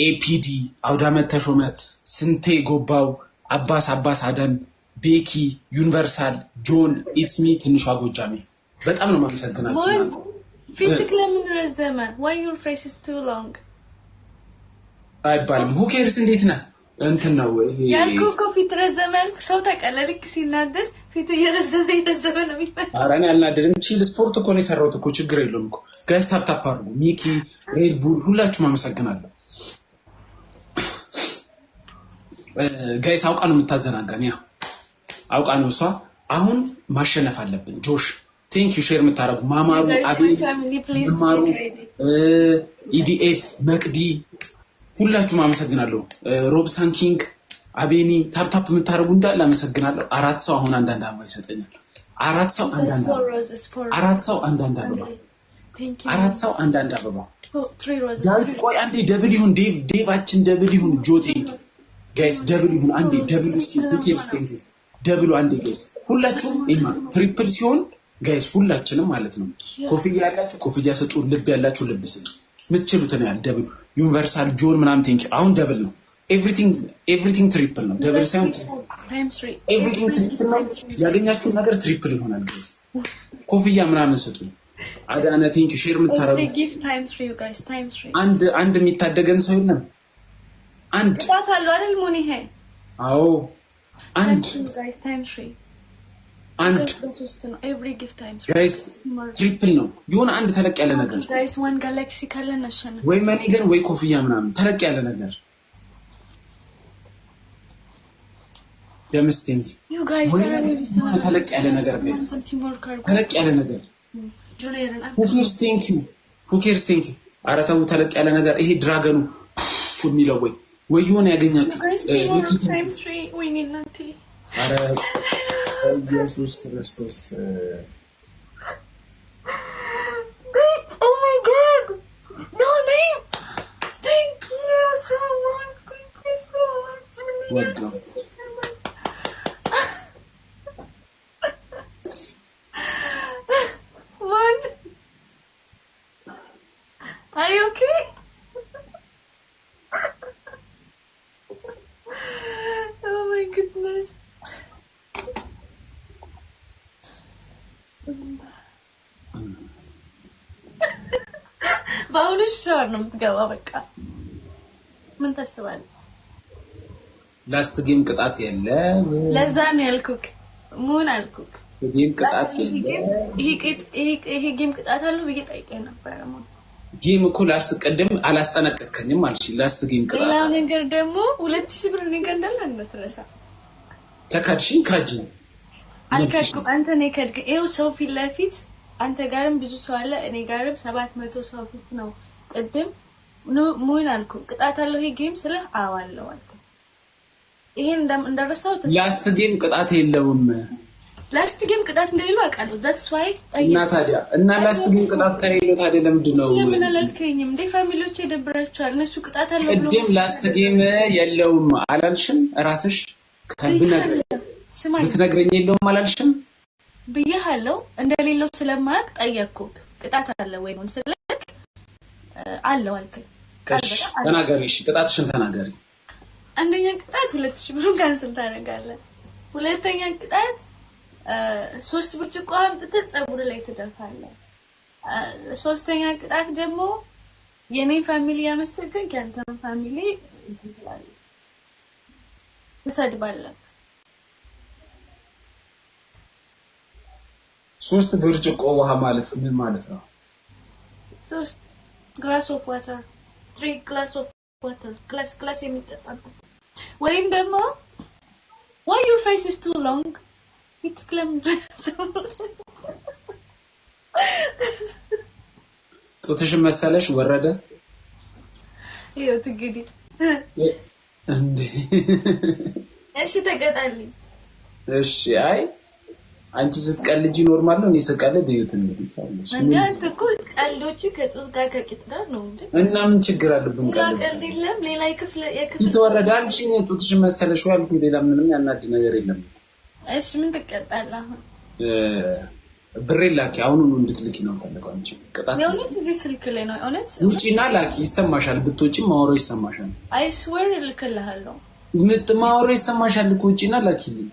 ኤፒዲ አውዳመት ተሾመ ስንቴ ጎባው አባስ አደን ቤኪ ዩኒቨርሳል ጆን ኢትስሚ ትንሿ ጎጃሜ በጣም ነው ማመሰግናችሁ ፊትክ ለምን ረዘመ why your face is too long አይባልም who cares እንዴት ነህ እንትን ነው ይሄ ያልኩ እኮ ፊት ረዘመ ሰው ተቀለልክ ሲናደድ ፊቱ እየረዘመ ነው የሚፈጠው ኧረ እኔ አልናደድም ቺል ስፖርት እኮ ነው የሰራሁት እኮ ችግር የለውም እኮ ጋይስ ታፕ አድርጉ ሚኪ ሬድ ቡል ሁላችሁም አመሰግናለሁ ጋይስ አውቃ ነው የምታዘናጋኝ አውቃ ነው እሷ አሁን ማሸነፍ አለብን ጆሽ ቴንክ ዩ ሼር የምታረጉ ማማሩ አቤል ማማሩ ኢዲኤፍ መቅዲ ሁላችሁም አመሰግናለሁ ሮብሳን ኪንግ አቤኒ ታፕ የምታረጉ እንዳለ አመሰግናለሁ 4 ሰው አሁን አንዳንድ አበባ ይሰጠኛል 4 ሰው አንዳንድ አበባ 4 ሰው አንዳንድ አበባ 4 ሰው አንዳንድ አበባ ጋይስ ቆይ አንዴ ደብል ይሁን ዴቫችን ደብል ይሁን ጆቴ ጋይስ ደብል ይሁን አንዴ ደብል እስኪ ቴክስት ደብሉ አንዴ ጋይስ ሁላችሁም ኢማ ትሪፕል ሲሆን ጋይስ ሁላችንም ማለት ነው ኮፍያ ያላችሁ ኮፍያ ስጡ ልብ ያላችሁ ልብ ስጡ ምትችሉት ነው ያል ደብል ዩኒቨርሳል ጆን ምናምን ቲንክ አሁን ደብል ነው ኤቭሪቲንግ ትሪፕል ነው ደብል ሳይሆን times 3 ኤቭሪቲንግ ትሪፕል ነው ያገኛችሁ ነገር ትሪፕል ይሆናል ጋይስ ኮፍያ ምናምን ስጡ አዳነ ቲንክ ሼር ምታረጉ ጊፍት times 3 you guys times 3 አንድ የሚታደገን ሰው የለም አንድ ታታሉ አይደል ሞኒ ሄ አዎ አንድ guys times 3 አንድ ነው ኤቭሪ ጊፍት ታይምስ ጋይስ ትሪፕል ነው የሆነ አንድ ተለቅ ያለ ነገር ጋይስ ዋን ጋላክሲ ካለ ነሸነ ወይ መኒገን ወይ ኮፍያ ምናምን ተለቅ ያለ ነገር ደምስቲንግ ዩ ጋይስ ተለቅ ያለ ነገር ጋይስ ተለቅ ያለ ነገር who cares thank you አረታው ተለቅ ያለ ነገር ይሄ ድራገኑ የሚለው ወይ የሆነ ያገኛችሁ ታይምስ 3 ወይ ኒናቲ አረ ኢየሱስ ክርስቶስ oh my god no name thank you so much what one are you okay oh my goodness ባውልሽ ሻር ነው የምትገባው በቃ ምን ታስባለህ ላስት ጌም ቅጣት የለም ለዛ ነው ያልኩክ ምን አልኩክ ጌም ቅጣት የለም ይሄ ጌም ቅጣት አለው ብዬ ጠይቄ ነበር ማለት ጌም እኮ ላስት ቀደም አላስጠነቀቀኝም ማለት ላስት ጌም ቅጣት ሌላ ነገር ደግሞ 2000 ብር ነገር እንዳለ እንደተረሳ ተካድሽኝ ካጂ አልካድኩም አንተ ነህ ከድክ ይኸው ሰው ፊት ለፊት አንተ ጋርም ብዙ ሰው አለ እኔ ጋርም 700 ሰው ፊት ነው ቅድም ምን አልኩ ቅጣት አለው ይሄ ጌም ስለ አዋለው አልኩ ይሄን እንደረሳው ላስት ጌም ቅጣት የለውም ላስት ጌም ቅጣት እንደሌለው አውቃለሁ that's why እና ታዲያ እና ላስት ጌም ቅጣት ከሌለው ታዲያ ለምንድን ነው ለምን አላልከኝም እንዴ ፋሚሊዎች ይደብራቸዋል እነሱ ቅጣት አለው ብሎ ቅድም ላስት ጌም የለውም አላልሽም ራስሽ ብትነግረኝ የለውም አላልሽም ብያለሁ እንደሌለው ስለማያውቅ ጠየቅኩት ቅጣት አለ ወይ ነው ስለክ አለው አልከኝ ተናገሪ እሺ ቅጣትሽን ተናገሪ አንደኛ ቅጣት 2000 ብሩን ካንስል ታደርጋለህ። ሁለተኛ ቅጣት 3 ብርጭቆ አምጥተህ ፀጉር ላይ ትደፋለህ። ሶስተኛ ቅጣት ደግሞ የኔ ፋሚሊ ያመሰገንክ ያንተን ፋሚሊ ትሰድባለህ። 3 ብርጭቆ ውሃ ማለት ምን ማለት ነው? 3 glass of water 3 glass of water glass የሚጠጣበት ወይም ደግሞ why your face is too long ይትክለም ጡትሽን መሰለሽ ወረደ ይኸው ትግዲ እንዴ እሺ ተቀጣልኝ እሺ አይ አንቺ ስትቀልጂ ኖርማል ነው እኔ ስቀልድ ይሁት እንግዲህ ታለሽ እንዴ አንተ እኮ ቀልዶች ከጡት ጋር ከቂጥ ጋር ነው እንዴ እና ምን ችግር አለብን ቀልድ የለም ሌላ የክፍል ይተወረዳል እሺ ጡትሽን መሰለሽ ያልኩ ሌላ ምንም ያናድ ነገር የለም እሺ ምን ትቀጣለህ አሁን ብሬ ላኪ አሁን ነው እንድትልኪ ነው ፈልገው አንቺ ቅጣት ነው እዚህ ስልክ ላይ ነው እውነት ውጪና ላኪ ይሰማሻል ብትወጪ ማውሮ ይሰማሻል I swear ልክልሃለሁ ማውሮ ይሰማሻል እኮ ውጪና ላኪልኝ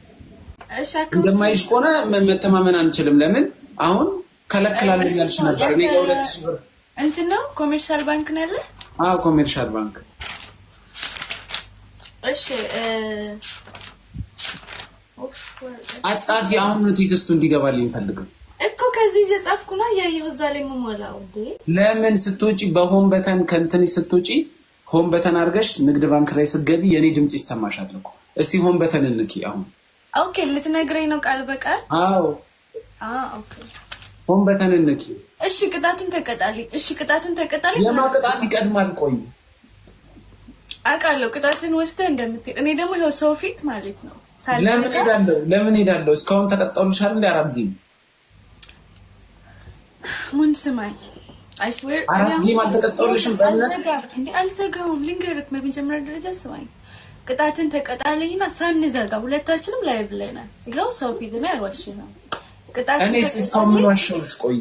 እሺ እንደማይሽ ቆና መተማመን አንችልም ለምን አሁን ከለክላለኝ ያልሽ ነበር እኔ የ2000 ብር እንት ነው ኮሜርሻል ባንክ ነው ያለ ኮሜርሻል ባንክ እሺ አጻፊ አሁን ነው ቴክስቱ እንዲገባልኝ ፈልገው እኮ ከዚህ የጻፍኩና ያየው እዛ ላይ መሞላው እንዴ ለምን ስትወጪ በሆም በተን ከንተኒ ስትወጪ ሆም በተን አርገሽ ንግድ ባንክ ላይ ስትገቢ የኔ ድምጽ ይሰማሻል እኮ እስቲ ሆም በተን እንኪ አሁን ኦኬ ልትነግረኝ ነው ቃል በቃል አዎ ኦኬ ሆም በተን እንኪ እሺ ቅጣቱን ተቀጣልኝ የማቅጣት ይቀድማል ቆይ አቃለው ቅጣቱን ወስደ እንደምትሄድ እኔ ደግሞ ይሄው ሰው ፊት ማለት ነው ለምን ሄዳለሁ እስካሁን ተቀጣውልሻል እንዴ አራብዲም ምን ስማኝ I swear አራብዲም አልተቀጣውልሽም በእናት እንዴ አልዘጋውም ልንገርክ በመጀመሪያ ደረጃ ስማኝ ቅጣትን ተቀጣልኝና ሳንዘጋ ሁለታችንም ላይቭ ላይ ነን ይሄው ሰው ፊት ነው ያልዋሽነው ቅጣት እኔ እስካሁን ምን ዋሽሽ ቆይ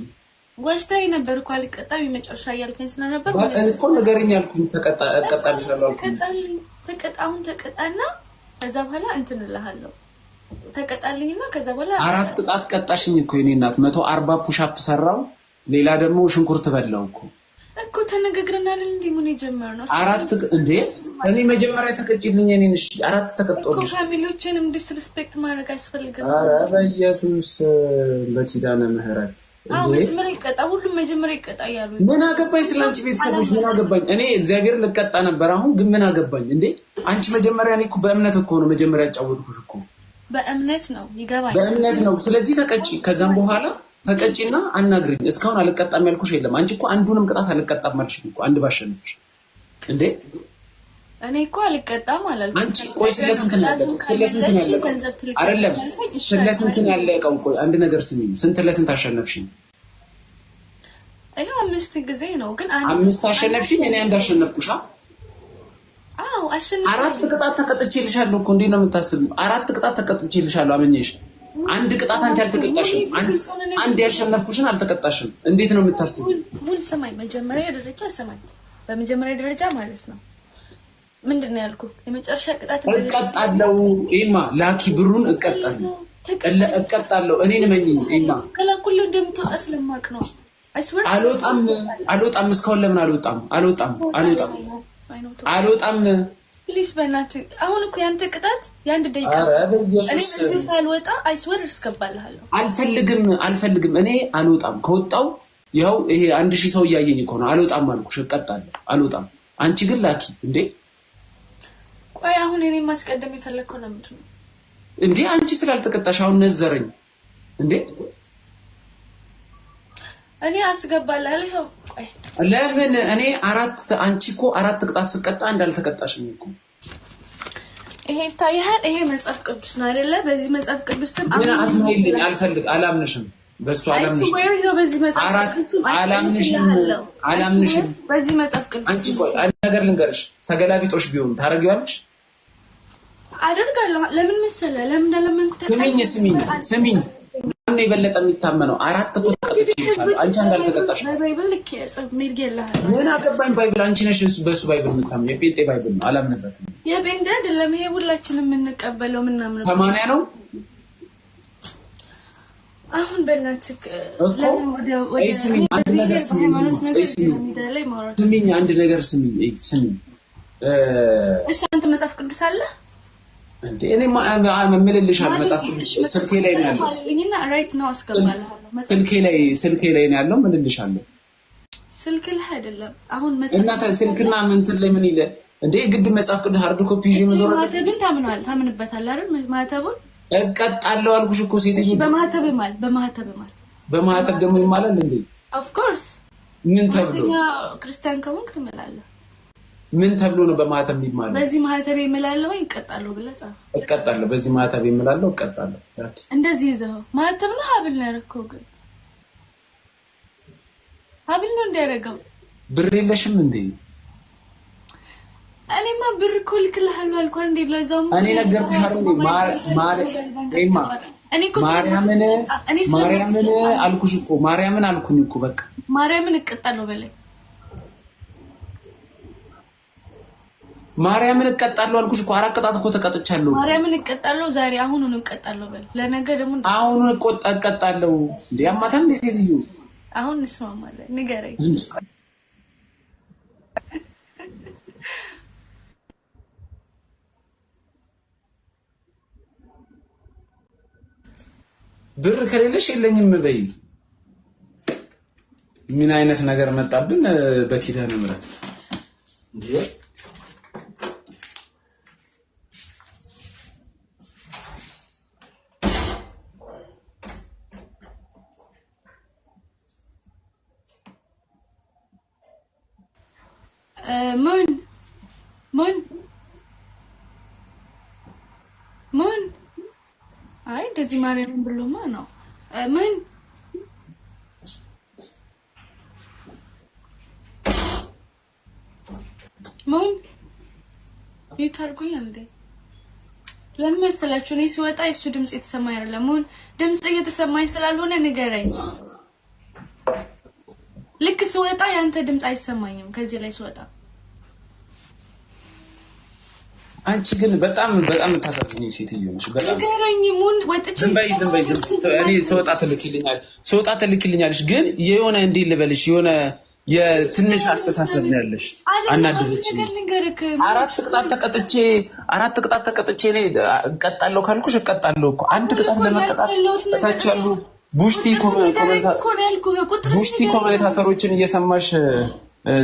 ወስታይ ነበር እኮ አልቀጣም የመጨረሻ ያልከኝ ስለነበር እኮ ነገርኝ ያልኩኝ ተቀጣልሻለሁ ተቀጣውን ተቀጣና ከዛ በኋላ እንትንልሃለሁ ተቀጣልኝና ከዛ በኋላ አራት ቅጣት ቀጣሽኝ እኮ የኔ እናት 140 ፑሽ አፕ ሰራው ሌላ ደግሞ ሽንኩርት በላው እኮ ተነጋግረናል እንዴ ምን ጀመርነው አራት እንዴ እኔ መጀመሪያ ተቀጭልኝ እኔን እሺ አራት ተቀጣውልሽ እኮ ፋሚሊዎችንም ዲስሪስፔክት ማድረግ አያስፈልግም ኧረ በኢየሱስ በኪዳነ ምህረት መጀመሪያ ይቀጣ ሁሉም መጀመሪያ ይቀጣ ያሉ ምን አገባኝ ስላንቺ ቤተሰቦች ምን አገባኝ እኔ እግዚአብሔር ልቀጣ ነበር አሁን ግን ምን አገባኝ እንዴ አንቺ መጀመሪያ እኔ እኮ በእምነት እኮ ነው መጀመሪያ ያጫወትኩሽ እኮ በእምነት ነው ይገባኝ በእምነት ነው ስለዚህ ተቀጪ ከዛም በኋላ ተቀጪና አናግሪኝ እስካሁን አልቀጣም ያልኩሽ የለም አንቺ እኮ አንዱንም ቅጣት አልቀጣም ማልሽኝ እኮ አንድ ባሸነፍሽ እንዴ እኔ እኮ አልቀጣም አላልኩም አንቺ ቆይ ስለስንት ነው ያለቀው አይደለም ስለስንት ነው ያለቀው ቆይ አንድ ነገር ስሚኝ ስንት ለስንት አሸነፍሽኝ አይ 5 ጊዜ ነው ግን 5 አሸነፍሽኝ እኔ አንድ አሸነፍኩሽ አዎ አሸነፍኩ አራት ቅጣት ተቀጥቼልሻለሁ እኮ እንዴ ነው የምታስቢው አራት ቅጣት ተቀጥቼልሻለሁ አመኘሽ አንድ ቅጣት አንቺ አልተቀጣሽም አንድ ያሸነፍኩሽን አልተቀጣሽም እንዴት ነው የምታስቢው ሙሉ ሰማይ መጀመሪያ ደረጃ ሰማይ በመጀመሪያ ደረጃ ማለት ነው ምንድነው ያልኩት የመጨረሻ ቅጣት እቀጣለሁ ኢማ ላኪ ብሩን እቀጣለሁ እኔን መኝ ኢማ ከላኩል እንደምትወጣ ስለማቅ ነው አልወጣም እስካሁን ለምን አልወጣም ፕሊስ በእናትህ አሁን እኮ ያንተ ቅጣት ያንድ ደቂቃ እኔ እዚህ ሳልወጣ I swear እስከባልሃለሁ አልፈልግም እኔ አልወጣም ከወጣው ይኸው ይሄ 1000 ሰው ያያየኝ እኮ ነው አልወጣም አልኩሽ እቀጣለሁ አልወጣም አንቺ ግን ላኪ እንዴ ቆይ አሁን እኔ ማስቀደም የፈለከው ለምንድን ነው እንዴ አንቺ ስላልተቀጣሽ አሁን ነዘረኝ እንዴ እኔ አስገባለሁ ቆይ ለምን እኔ አንቺ እኮ አራት ቅጣት ስቀጣ እንዳልተቀጣሽኝ እኮ ይሄ ታይሃል ይሄ መጽሐፍ ቅዱስ ነው አይደለ በዚህ መጽሐፍ ቅዱስ ስም አላምንሽም በሱ አላምንሽም በዚህ መጽሐፍ ቅዱስ ስም አላምንሽም በዚህ መጽሐፍ ቅዱስ አንቺ ቆይ አንድ ነገር ልንገርሽ ተገላቢጦሽ ቢሆን ታረጋለሽ አደርጋለሁ ለምን መሰለህ ለምን እንደለመንኩት ስሚኝ ማን የበለጠ የሚታመነው አራት እኮ ተቀጥቼልሻለሁ አንቺ እንዳልተቀጣሽ ባይብል ልክ የጽፍ ሚል ገለሃል ምን አገባኝ ባይብል አንቺ ነሽ በሱ ባይብል የምታምነው የጴንጤ ባይብል ነው አላምንበትም የቤንዳ አይደለም ይሄ ሁላችንም የምንቀበለው ምናምን 80 ነው አሁን በእናትህ ለምን ወደ ስሚኝ አንድ ነገር ስሚኝ አንድ ነገር ስሚኝ እሺ አንተ መጽሐፍ ቅዱስ አለ እንዴ እኔ ማምልልሻል መጽሐፍ ቅዱስ ስልኬ ላይ ነው ያለው እኔና ራይት ነው አስገባለሁ ስልኬ ላይ ነው ያለው ምን ልልሻለሁ ስልክ ላይ አይደለም አሁን መጽሐፍ እና ስልክና ምን ላይ ምን ይለ እንዴ ግድ መጽሐፍ ቅዱስ ሃርድ ኮፒ ይዤ መዞር ማተብን ታምንበታል አይደል ማተቡን እቀጣለሁ አልኩሽ እኮ ሴትዬ በማተብ ደግሞ ይማላል እንዴ ኦፍ ኮርስ ምን ተብሎ ክርስቲያን ከሆንክ ትመላለህ ምን ተብሎ ነው በማተብ ይማላል በዚህ ማተብ ይመላለሁ ወይ እቀጣለሁ ብለህ እቀጣለሁ በዚህ ማተብ ይመላለሁ እቀጣለሁ እንደዚህ ይዘው ማተብ ነው ሀብል ነው ያረከው ግን ሀብል ነው እንዲያረጋው ብር የለሽም እንዴ እኔማ ብር ኮልክልሃል አልኳን እንዴ ለዛው እኔ ነገርኩሽ አይደል ማርያምን አልኩሽ እኮ ማርያምን አልኩኝ እኮ በቃ ማርያምን እቀጣለሁ በለኝ ማርያምን እቀጣለሁ አልኩሽ እኮ አራት ቅጣት እኮ ተቀጥቻለሁ ማርያምን እቀጣለሁ ዛሬ አሁኑን እቀጣለሁ በል ለነገ ደግሞ አሁኑን እቀጣለሁ እንዴ ያማታን እንዴ ሴትዮ አሁን እንስማማለን ንገረኝ ብር ከሌለሽ የለኝም በይ ምን አይነት ነገር መጣብን በኪዳነ ምሕረት እንዴ ምን አይ እንደዚህ ማርያምን ብሎማ ነው ምን ይታርጉኝ እንዴ ለምን መሰላችሁ እኔ ስወጣ እሱ ድምጽ የተሰማኝ አይደለም ምን ድምጽ እየተሰማኝ ስላልሆነ ንገረኝ ልክ ስወጣ ያንተ ድምጽ አይሰማኝም ከዚህ ላይ ስወጣ አንቺ ግን በጣም ታሳዝኝ ሴትዮ ነሽ በጣም ንገረኝ ምን ወጥቼ እኔ ስወጣ ትልኪልኛለሽ ግን የሆነ እንዴ ልበልሽ የሆነ የትንሽ አስተሳሰብ ነው ያለሽ አናድርች አራት ቅጣት ተቀጥቼ እኔ እቀጣለሁ ካልኩሽ እቀጣለሁ እኮ አንድ ቅጣት ለመቀጣት ታች ያሉ ቡሽቲ ኮሜንታተሮችን እየሰማሽ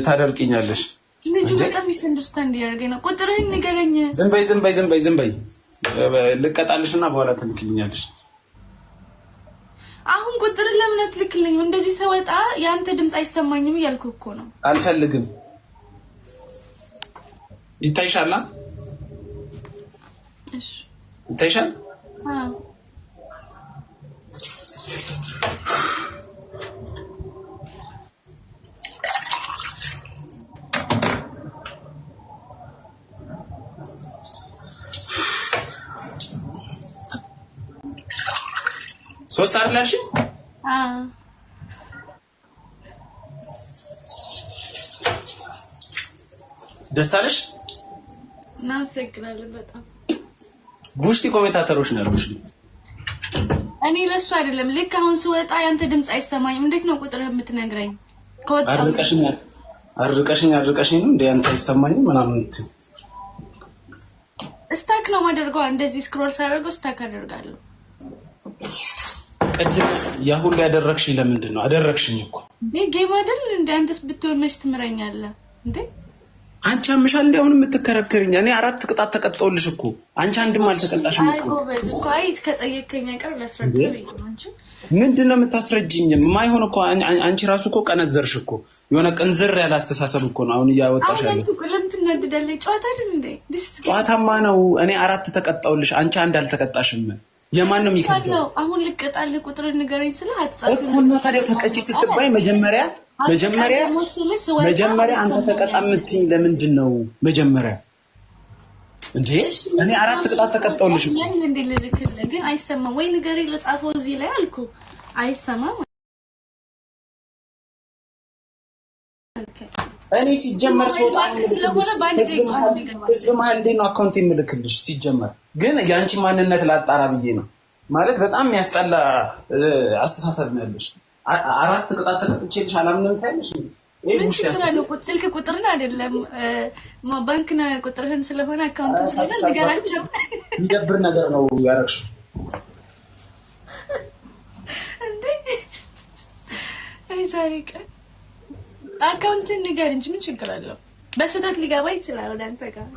ታደርቂኛለሽ ልጅ በጣም ሚስአንደርስታንድ ያደርገኝ ነው ቁጥርህን ንገረኝ ዝም በይ ልቀጣልሽና በኋላ ትልክልኛለሽ አሁን ቁጥር ለምን አትልክልኝ እንደዚህ ሰወጣ ያንተ ድምጽ አይሰማኝም እያልኩ እኮ ነው አልፈልግም ይታይሻላ እሺ ይታይሻል አዎ ሶስት አይደላሽ ደስ አለሽ እናመሰግናለን በጣም ቡሽቲ ኮሜንታተሮች ነው ያሉሽ እኔ ለሱ አይደለም ልክ አሁን ስወጣ ያንተ ድምጽ አይሰማኝም እንዴት ነው ቁጥር የምትነግረኝ ከወጣው አርቀሽኝ ነው እንዴ ያንተ አይሰማኝም ምናምን ስታክ ነው ማደርገው እንደዚህ ስክሮል ሳደርገው ስታክ አደርጋለሁ ቀጅም ያ ሁሉ ያደረክሽ ለምንድን ነው አደረክሽኝ እኮ ጌም አይደል እንዴ አንተስ ብትሆን መች ትምረኛለህ እንዴ አንቺ አምሻል እንዴ አሁን የምትከረከሪኝ እኔ አራት ቅጣት ተቀጣውልሽ እኮ አንቺ አንድም አልተቀጣሽም እኮ አይጎበዝ ኳይት ከጠየከኝ አይቀር ለስረግኝ አንቺ ምንድነው የምታስረጅኝ ማይሆን እኮ አንቺ ራሱ እኮ ቀነዘርሽ እኮ የሆነ ቅንዝር ያለ አስተሳሰብ እኮ ነው አሁን ያወጣሽ ያለው አንቺ ለምን ትነደዳለሽ ጨዋታ አይደል እንዴ ጨዋታማ ነው እኔ አራት ተቀጣውልሽ አንቺ አንድ አልተቀጣሽም የማን ነው የሚከብደው አሁን ልቀጣል ቁጥር ንገረኝ ስለ አትጻፍ እኮ ነው ታዲያ ተቀጪ ስትባይ መጀመሪያ አንተ ተቀጣምትኝ ለምንድን ነው መጀመሪያ እንዴ እኔ አራት ቅጣት ተቀጣውልሽ እኮ ያን እንዴ ልልክልህ ግን አይሰማም ወይ ንገረኝ ለጻፈው እዚህ ላይ አልኩ አይሰማም እኔ ሲጀመር ሶጣ ስለሆነ ህዝብ መሀል እንዴት ነው አካውንት የምልክልሽ? ሲጀመር ግን የአንቺ ማንነት ላጣራ ብዬ ነው። ማለት በጣም የሚያስጠላ አስተሳሰብ ነው ያለሽ። 4 ቅጣት ተቀጥቼልሽ አላምንም ታይልሽ። ምን ችግር አለው? ስልክ ቁጥርን አይደለም ባንክ ቁጥርህን ስለሆነ አካውንት ስለሆነ ንገራቸው። የሚደብር ነገር ነው ያረክሽ እንዴ። አይ ዛሬ ቀን አካውንትን ንገር እንጂ ምን ችግር አለው? በስህተት ሊገባ ይችላል ወደ አንተ ጋር።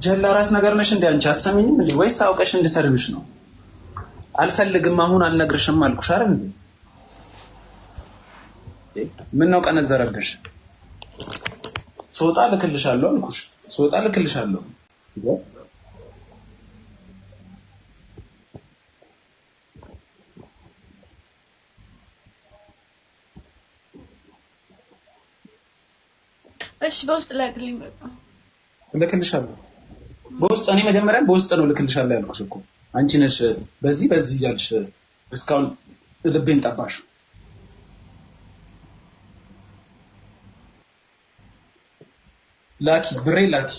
ጀላ ራስ ነገር ነሽ እንዴ አንቺ? አትሰሚኝም እንዴ? ወይስ አውቀሽ እንድሰርብሽ ነው? አልፈልግም አሁን አልነግርሽም አልኩሽ አይደል እንዴ? ምን ነው ቀነዘረብሽ? ሶጣ ልክልሻለሁ አልኩሽ። ሶጣ ልክልሻለሁ። እሺ በውስጥ ላክልኝ። በቃ ልክልሻለሁ በውስጥ። እኔ መጀመሪያ በውስጥ ነው ልክልሻለሁ ያልኩሽ እኮ። አንቺ ነሽ በዚህ እያልሽ እስካሁን ልቤን ጠባሽ። ላኪ ብሬ ላኪ።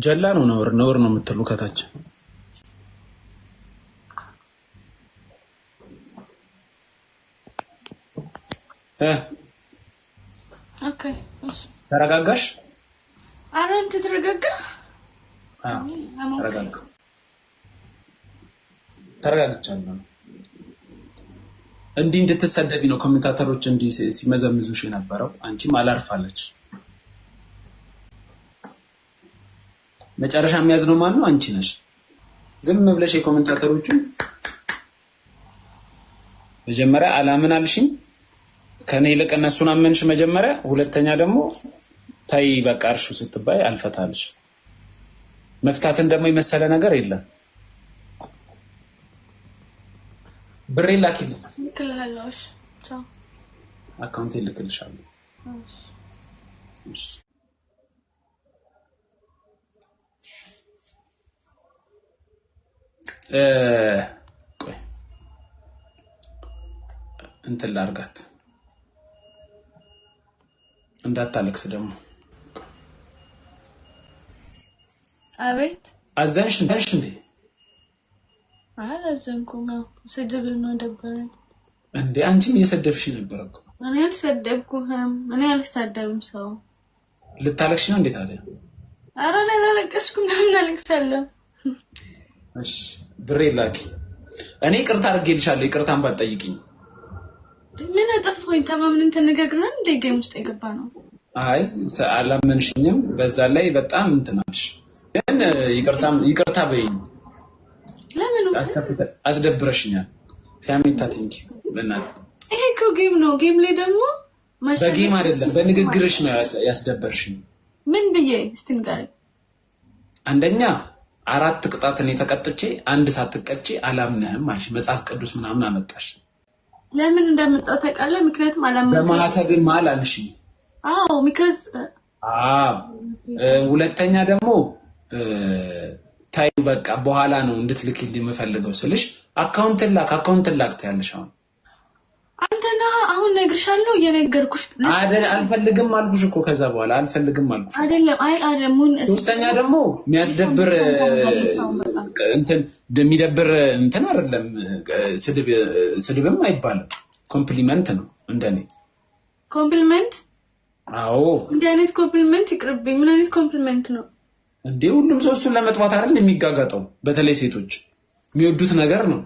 ጀላ ነው ነውር ነው የምትሉ ከታች ኦኬ። እሺ ተረጋጋሽ? ኧረ አንተ ተረጋጋ። ተረጋግቻለሁ። እንዲህ እንድትሰደቢ ነው ኮሜንታተሮች እንዲህ ሲመዘምዙሽ የነበረው። አንቺም አላርፋለች። መጨረሻ የሚያዝነው ማን ነው? አንቺ ነሽ። ዝም ብለሽ የኮሜንታተሮቹን መጀመሪያ አላምን አልሽኝ። ከኔ ይልቅ እነሱን አመንሽ መጀመሪያ። ሁለተኛ ደግሞ ታይ በቃ እርሹ ስትባይ አልፈታልሽ። መፍታትን ደግሞ የመሰለ ነገር የለም። ብሬ ላኪልኝ። ልክልሃለሁ። እሺ ቻው። አካውንቴ ልክልሻለሁ። እሺ ቆይ እንትን ላድርጋት እንዳታለቅስ ደግሞ። አቤት አዘንሽ እንዴ? አላዘንኩም። ስድብ ነው ደበረኝ። እንዴ አንቺም እየሰደብሽ ነበር እኮ። እኔ አልሰደብኩህም። እኔ አልሰደብም ሰው። ልታለቅሽ ነው እንዴ ታዲያ? ኧረ እኔ አላለቀስኩም። ለምን አለቅሳለሁ? እሺ ብሬ ላኪ። እኔ ይቅርታ አድርጌልሻለሁ። ይቅርታን ባትጠይቂኝ። ምን አጠፋሁኝ? ተማምነን ተነጋግረን እንደ ጌም ውስጥ የገባ ነው። አይ አላመንሽኝም። በዛ ላይ በጣም እንትናሽ። ግን ይቅርታ በይኝ። ለምን አስደብረሽኛል። ፋሚታ ቲንክ ለናት። ይሄ እኮ ጌም ነው። ጌም ላይ ደግሞ በጌም አይደለም በንግግርሽ ነው ያስደበርሽኝ። ምን ብዬ እስቲ ንገረኝ። አንደኛ 4 ቅጣትን የተቀጥቼ 1 ሳትቀጪ አላምነህም አልሽ። መጽሐፍ ቅዱስ ምናምን አመጣሽ። ለምን እንደመጣው ታውቃለህ? ምክንያቱም አላምነህም በማህተብን ማል አልሽ። አዎ because ሁለተኛ ደግሞ ታይ በቃ በኋላ ነው እንድትልክልኝ የምፈልገው ስልሽ አካውንት ላክ ታያለሽ። አንተና አሁን ነግርሻለሁ እየነገርኩሽ አይደል? አልፈልግም አልኩሽ እኮ ከዛ በኋላ አልፈልግም አልኩሽ አይደለም። አይ አይደለም። ሶስተኛ ደግሞ የሚያስደብር እንትን የሚደብር እንትን አይደለም። ስድብም አይባልም ኮምፕሊመንት ነው እንደኔ። ኮምፕሊመንት? አዎ እንደ አይነት ኮምፕሊመንት ይቅርብኝ። ምን አይነት ኮምፕሊመንት ነው እንዴ? ሁሉም ሰው እሱን ለመጥባት አይደል የሚጋጋጠው? በተለይ ሴቶች የሚወዱት ነገር ነው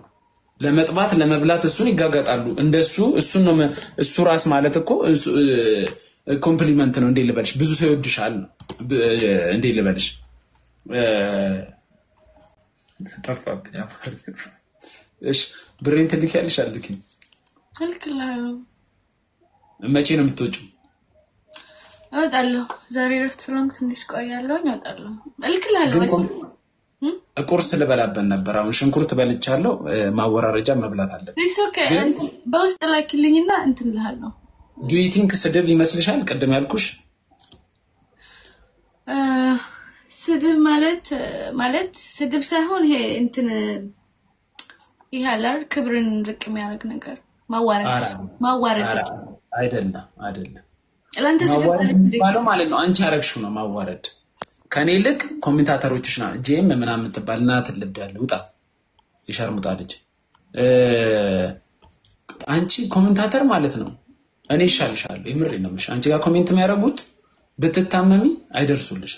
ለመጥባት ለመብላት እሱን ይጋጋጣሉ። እንደሱ እሱን ነው እሱ ራስ ማለት እኮ ኮምፕሊመንት ነው። እንዴ ልበልሽ? ብዙ ሰው ይወድሻል ነው። እንዴ ልበልሽ? ተፋብኝ። እሺ ብሬን ትልኪያለሽ? አልልክም። እልክልሃለሁ። መቼ ነው የምትወጪው? እወጣለሁ። ዛሬ እረፍት ስለሆንኩ ትንሽ ቆያለሁ። እወጣለሁ። እልክልሃለሁ። ቁርስ ልበላበት ነበር። አሁን ሽንኩርት በልቻለሁ። ማወራረጃ መብላት አለብኝ። በውስጥ ላኪልኝና እንትን እልሃለሁ። ዱ ዩ ቲንክ ስድብ ይመስልሻል? ቅድም ያልኩሽ ስድብ ማለት ስድብ ሳይሆን ይሄ እንትን ይሄ አላር ክብርን ርቅ የሚያደርግ ነገር ማዋረድ አይደለም ለአንተ ሲባለው ማለት ነው። አንቺ ያረግሽው ነው ማዋረድ። ከኔ ልክ ኮሜንታተሮችሽ ና ጄም ምናምን የምትባል እናት ልብዳለ ውጣ የሸርሙጣ ልጅ አንቺ ኮሜንታተር ማለት ነው። እኔ ይሻልሻለሁ የምሬ ነው የምልሽ። አንቺ ጋር ኮሜንት የሚያደርጉት ብትታመሚ አይደርሱልሽ።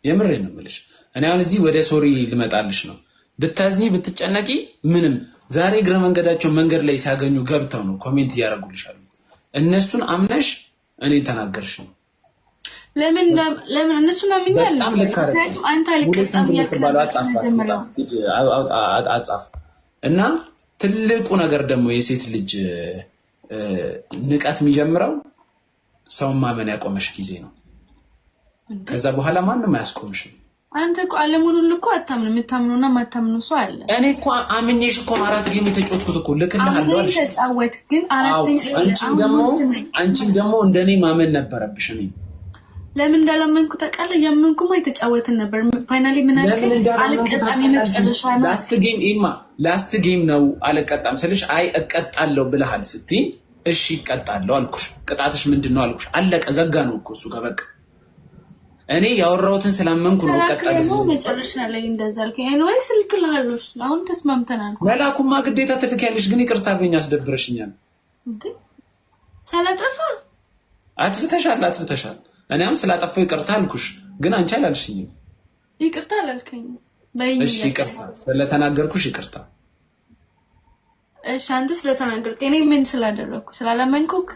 የምሬ ነው የምልሽ። እኔ አሁን እዚህ ወደ ሶሪ ልመጣልሽ ነው። ብታዝኚ ብትጨነቂ ምንም ዛሬ እግረ መንገዳቸው መንገድ ላይ ሲያገኙ ገብተው ነው ኮሜንት እያደረጉልሻሉ። እነሱን አምነሽ እኔ ተናገርሽ ነው። ለምን እነሱን አምኛለሁ? አንተ አልቀጣም ያልከባለው አጻፍ እና ትልቁ ነገር ደግሞ የሴት ልጅ ንቀት የሚጀምረው ሰውን ማመን ያቆመሽ ጊዜ ነው። ከዛ በኋላ ማንም አያስቆምሽም። አንተ እኮ ዓለሙን ሁሉ እኮ አታምንም። የምታምነውና የማታምነው ሰው አለ። እኔ እኮ አምኜሽ እኮ 4 ጌም የተጫወትኩት እኮ ልክልሃለሁ አልሽ። ተጫወት ግን አንቺም ደግሞ እንደኔ ማመን ነበረብሽ። እኔ ለምን እንዳላመንኩ ታውቃለህ? ያመንኩማ የተጫወትን ነበር። ፋይናሊ ምን አልከኝ? አልቀጣም የመጨረሻ ነው። ላስት ጌም ነው አልቀጣም ስልሽ አይ እቀጣለሁ ብለሃል ስትይ እሺ እቀጣለሁ አልኩሽ። ቅጣትሽ ምንድነው አልኩሽ። አለቀ ዘጋ ነው እኮ እሱ ጋር በቃ። እኔ ያወራሁትን ስላመንኩ ነው እቀጣለሁ። መጨረሻ ላይ እንደዛ አልከኝ። ኤኒዌይስ ልክልሃለሁ። አሁን ተስማምተናል። መላኩማ ግዴታ ትልኪያለሽ። ግን ይቅርታ በእኛ አስደብረሽኛል እንዴ። ሳላጠፋ አጥፍተሻል። እኔ አሁን ስላጠፋው ይቅርታ አልኩሽ፣ ግን አንቺ አላልሽኝም። ይቅርታ አላልከኝ። እሺ ይቅርታ ስለተናገርኩሽ ይቅርታ። እሺ አንተ ስለተናገርክ እኔ ምን ስላደረኩ? ስላላመንኩክ?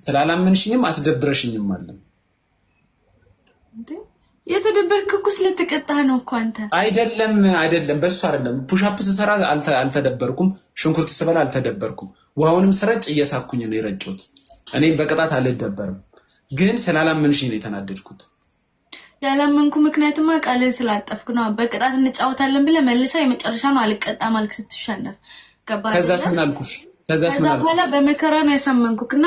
ስላላመንሽኝም አስደብረሽኝም ማለት እንዴ? የተደበርክ እኮ ስለተቀጣህ ነው እኮ አንተ። አይደለም በሱ አይደለም። ፑሽ አፕ ስሰራ አልተደበርኩም። ሽንኩርት ስበላ አልተደበርኩም። ውሃውንም ስረጭ እየሳኩኝ ነው የረጨሁት። እኔ በቅጣት አልደበርም፣ ግን ስላላመንሽኝ ነው የተናደድኩት። ያላመንኩ ምክንያቱም ቃልን ስላጠፍኩ ነው። በቅጣት እንጫወታለን ብለህ መልሰህ የመጨረሻ ነው አልቀጣም አልክ ስትሸነፍ። ከዛስ ምን አልኩሽ? በኋላ በመከራ ነው ያሳመንኩክና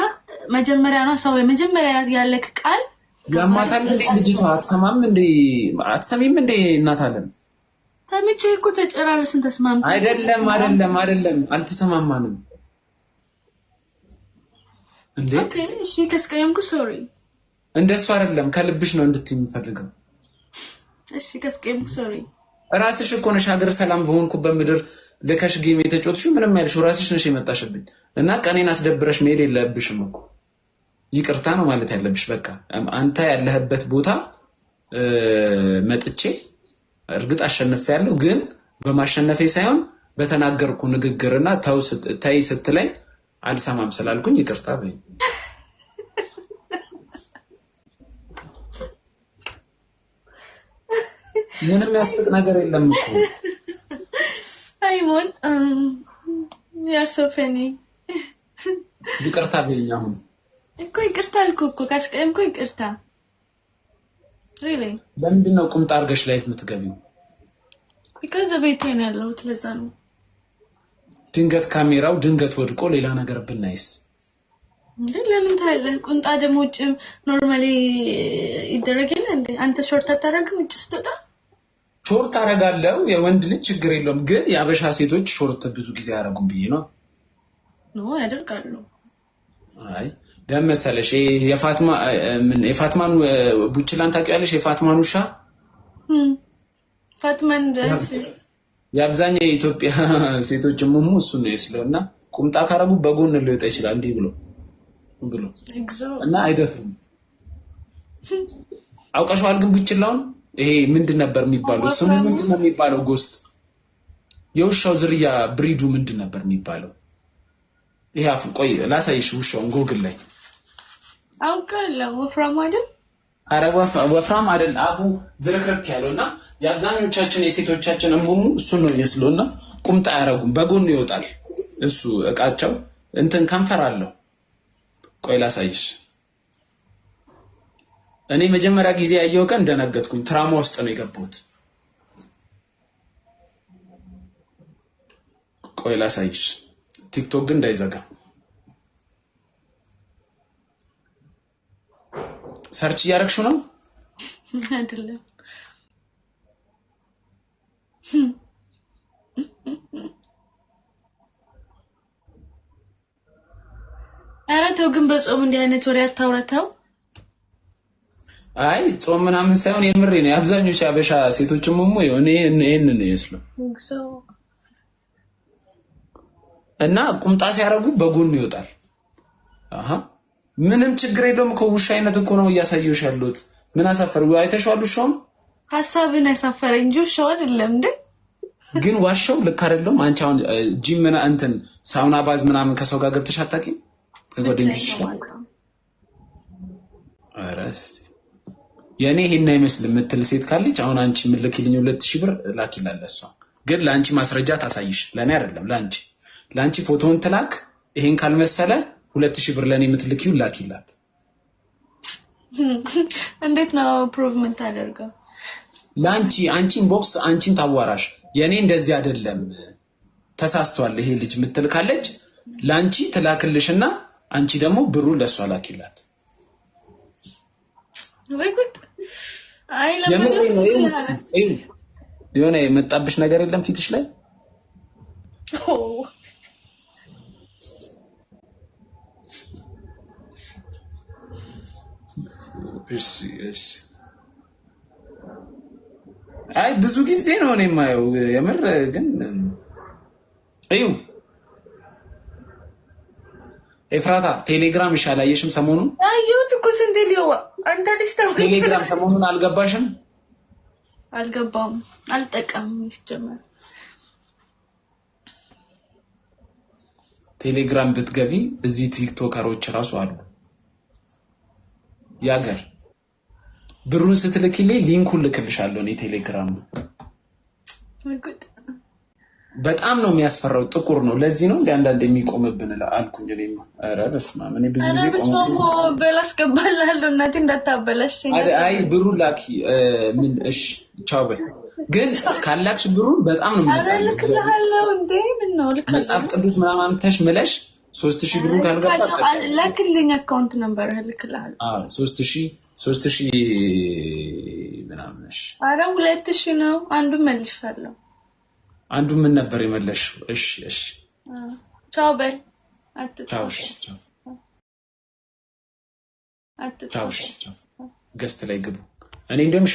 መጀመሪያ ነው ሰው የመጀመሪያ ያለክ ቃል ያማታል እንዴ ልጅቷ አትሰማም እንዴ? አትሰሚም እንዴ? እናታለን ሰምቼ እኮ ተጨራረስን ተስማምተን። አይደለም አልተሰማማንም እንዴ? ኦኬ እሺ ከስቀየምኩ ሶሪ። እንደሱ አይደለም ከልብሽ ነው እንድትይ የምፈልገው። እሺ ከስቀየምኩ ሶሪ። ራስሽ እኮ ነሽ ሀገር ሰላም በሆንኩበት ምድር ልከሽ ጌም የተጫወትሽው ምንም ያልሽው ራስሽ ነሽ የመጣሽብኝ እና ቀኔን አስደብረሽ መሄድ የለብሽም እኮ። ይቅርታ ነው ማለት ያለብሽ። በቃ አንተ ያለህበት ቦታ መጥቼ እርግጥ አሸንፌያለሁ፣ ግን በማሸነፌ ሳይሆን በተናገርኩ ንግግርና ተይ ስትለኝ አልሰማም ስላልኩኝ ይቅርታ በይ። ምንም ያስቅ ነገር የለም እኮ አይሞን ያር ሶ ፈኒ። ይቅርታ በይኝ አሁን እኮ ይቅርታ አልኩህ እኮ ካስቀየምኩ ይቅርታ። ሪሊ ለምንድን ነው ቁምጣ አድርገሽ ላይፍ የምትገቢው? because ቤቴ ነው ያለሁት ለዛ ነው። ድንገት ካሜራው ድንገት ወድቆ ሌላ ነገር ብናይስ? እንዴ ለምን ታያለህ? ቁምጣ ደግሞ ውጭ ኖርማሊ ይደረጋል እንዴ? አንተ ሾርት አታረግም ውጭ ስትወጣ? ሾርት አረጋለሁ የወንድ ልጅ ችግር የለውም፣ ግን የአበሻ ሴቶች ሾርት ብዙ ጊዜ አያረጉም ብዬ ነው። ነው ያደርጋሉ። አይ ደመሰለሽ የፋትማን ቡችላን ታውቂያለሽ? የፋትማን ውሻ ፋትማን ደንስ የአብዛኛው የኢትዮጵያ ሴቶች ሙሙ እሱ ነው የስለውና ቁምጣ ካረጉ በጎን ሊወጣ ይችላል እንዲህ ብሎ እና አይደፍም። አውቀሽዋል? ግን ቡችላውን ይሄ ምንድን ነበር የሚባለው? ስሙ ምንድን ነው የሚባለው? ጎስት የውሻው ዝርያ ብሪዱ ምንድን ነበር የሚባለው? ይሄ አፉ ቆይ ላሳይሽ ውሻውን ጎግል ላይ አውቃለሁ። ወፍራም አይደል? ኧረ ወፍራም አይደል፣ አፉ ዝርክርክ ያለውና የአብዛኞቻችን የሴቶቻችን ሙሙ እሱ ነው የስለውና ቁምጣ ያረጉም በጎን ይወጣል እሱ እቃቸው እንትን ከንፈር አለው። ቆይ ላሳይሽ። እኔ መጀመሪያ ጊዜ ያየው ቀን እንደነገጥኩኝ ትራማ ውስጥ ነው የገባሁት። ቆይ ላሳይሽ። ቲክቶክ ግን እንዳይዘጋ ሰርች እያደረግሽው ነው አይደለም? ተው ግን በጾም እንዲህ አይነት ወሬ አታውራተው። አይ ጾም ምናምን ሳይሆን የምሬ ነው። አብዛኞቹ አበሻ ሴቶችም እኔ ይሄን ነው ይመስለው እና ቁምጣ ሲያረጉ በጎን ይወጣል። አሃ ምንም ችግር የለውም እኮ ውሻ አይነት እኮ ነው እያሳየሁሽ ያለሁት። ምን አሳፈር አይተሽዋል? ውሻውን ሐሳብን አሳፈረ እንጂ ውሻው አይደለም እንዴ? ግን ዋሻው ልክ አይደለም። አንቺ አሁን ጂም ምን እንትን ሳውና ባዝ ምናምን ከሰው ጋር ገብተሽ አታውቂም? ከጓደኞችሽ ጋር? ኧረ እስኪ የኔ ይሄን አይመስልም የምትል ሴት ካለች አሁን አንቺ ምልክልኝ 2000 ብር ላኪላለ። እሷ ግን ለአንቺ ማስረጃ ታሳይሽ፣ ለኔ አይደለም ለአንቺ ፎቶውን ትላክ። ይሄን ካልመሰለ 2000 ብር ለኔ የምትልኪው ላኪላት። እንዴት ነው ፕሩቭ የምታደርገው? ለአንቺ አንቺን ቦክስ አንቺን ታዋራሽ። የኔ እንደዚህ አይደለም ተሳስቷል ይሄ ልጅ የምትል ካለች ለአንቺ ትላክልሽና አንቺ ደግሞ ብሩ ለሷ ላኪላት። ወይ ጉድ! አይ የሆነ የመጣብሽ ነገር የለም ፊትሽ ላይ? እሺ አይ ብዙ ጊዜ ነው እኔ የማየው የምር። ግን ኤፍራታ ቴሌግራም ይሻላየሽም ሰሞኑን? አዩት እኮ ስንት ሊዋ አንተ ልስተው ቴሌግራም ሰሞኑን አልገባሽም? አልገባም፣ አልጠቀምም። ይጀምር ቴሌግራም ብትገቢ እዚህ ቲክቶከሮች ራሱ አሉ ያገር ብሩን ስትልክልኝ ሊንኩን ልክልሻለሁ። እኔ ቴሌግራም በጣም ነው የሚያስፈራው። ጥቁር ነው። ለዚህ ነው አንዳንድ የሚቆምብን አልኩኝ። እኔማ ኧረ በስመ አብ እኔ ብዙ ጊዜ ቆሞ በላስገባላለሁ እናቴ እንዳታበላሽ። አይ ብሩን ላኪ ምን እሺ ቻው በይ። ግን ካላክሽ ብሩን በጣም ነው ልክልሃለሁ። እንዴ ምን ነው ልክ መጽሐፍ ቅዱስ ምናምን አምጥተሽ ምለሽ 3000 ብሩን ካልገባ ላክልኝ አካውንት ነምበር ልክልሃለሁ። 3000 ምናምን። እሺ ኧረ 2000 ነው። አንዱን መልሻለሁ። አንዱ ምን ነበር የመለሽው? እሺ ቻው በል። ቻው ገስት ላይ ግቡ። እኔ እንደም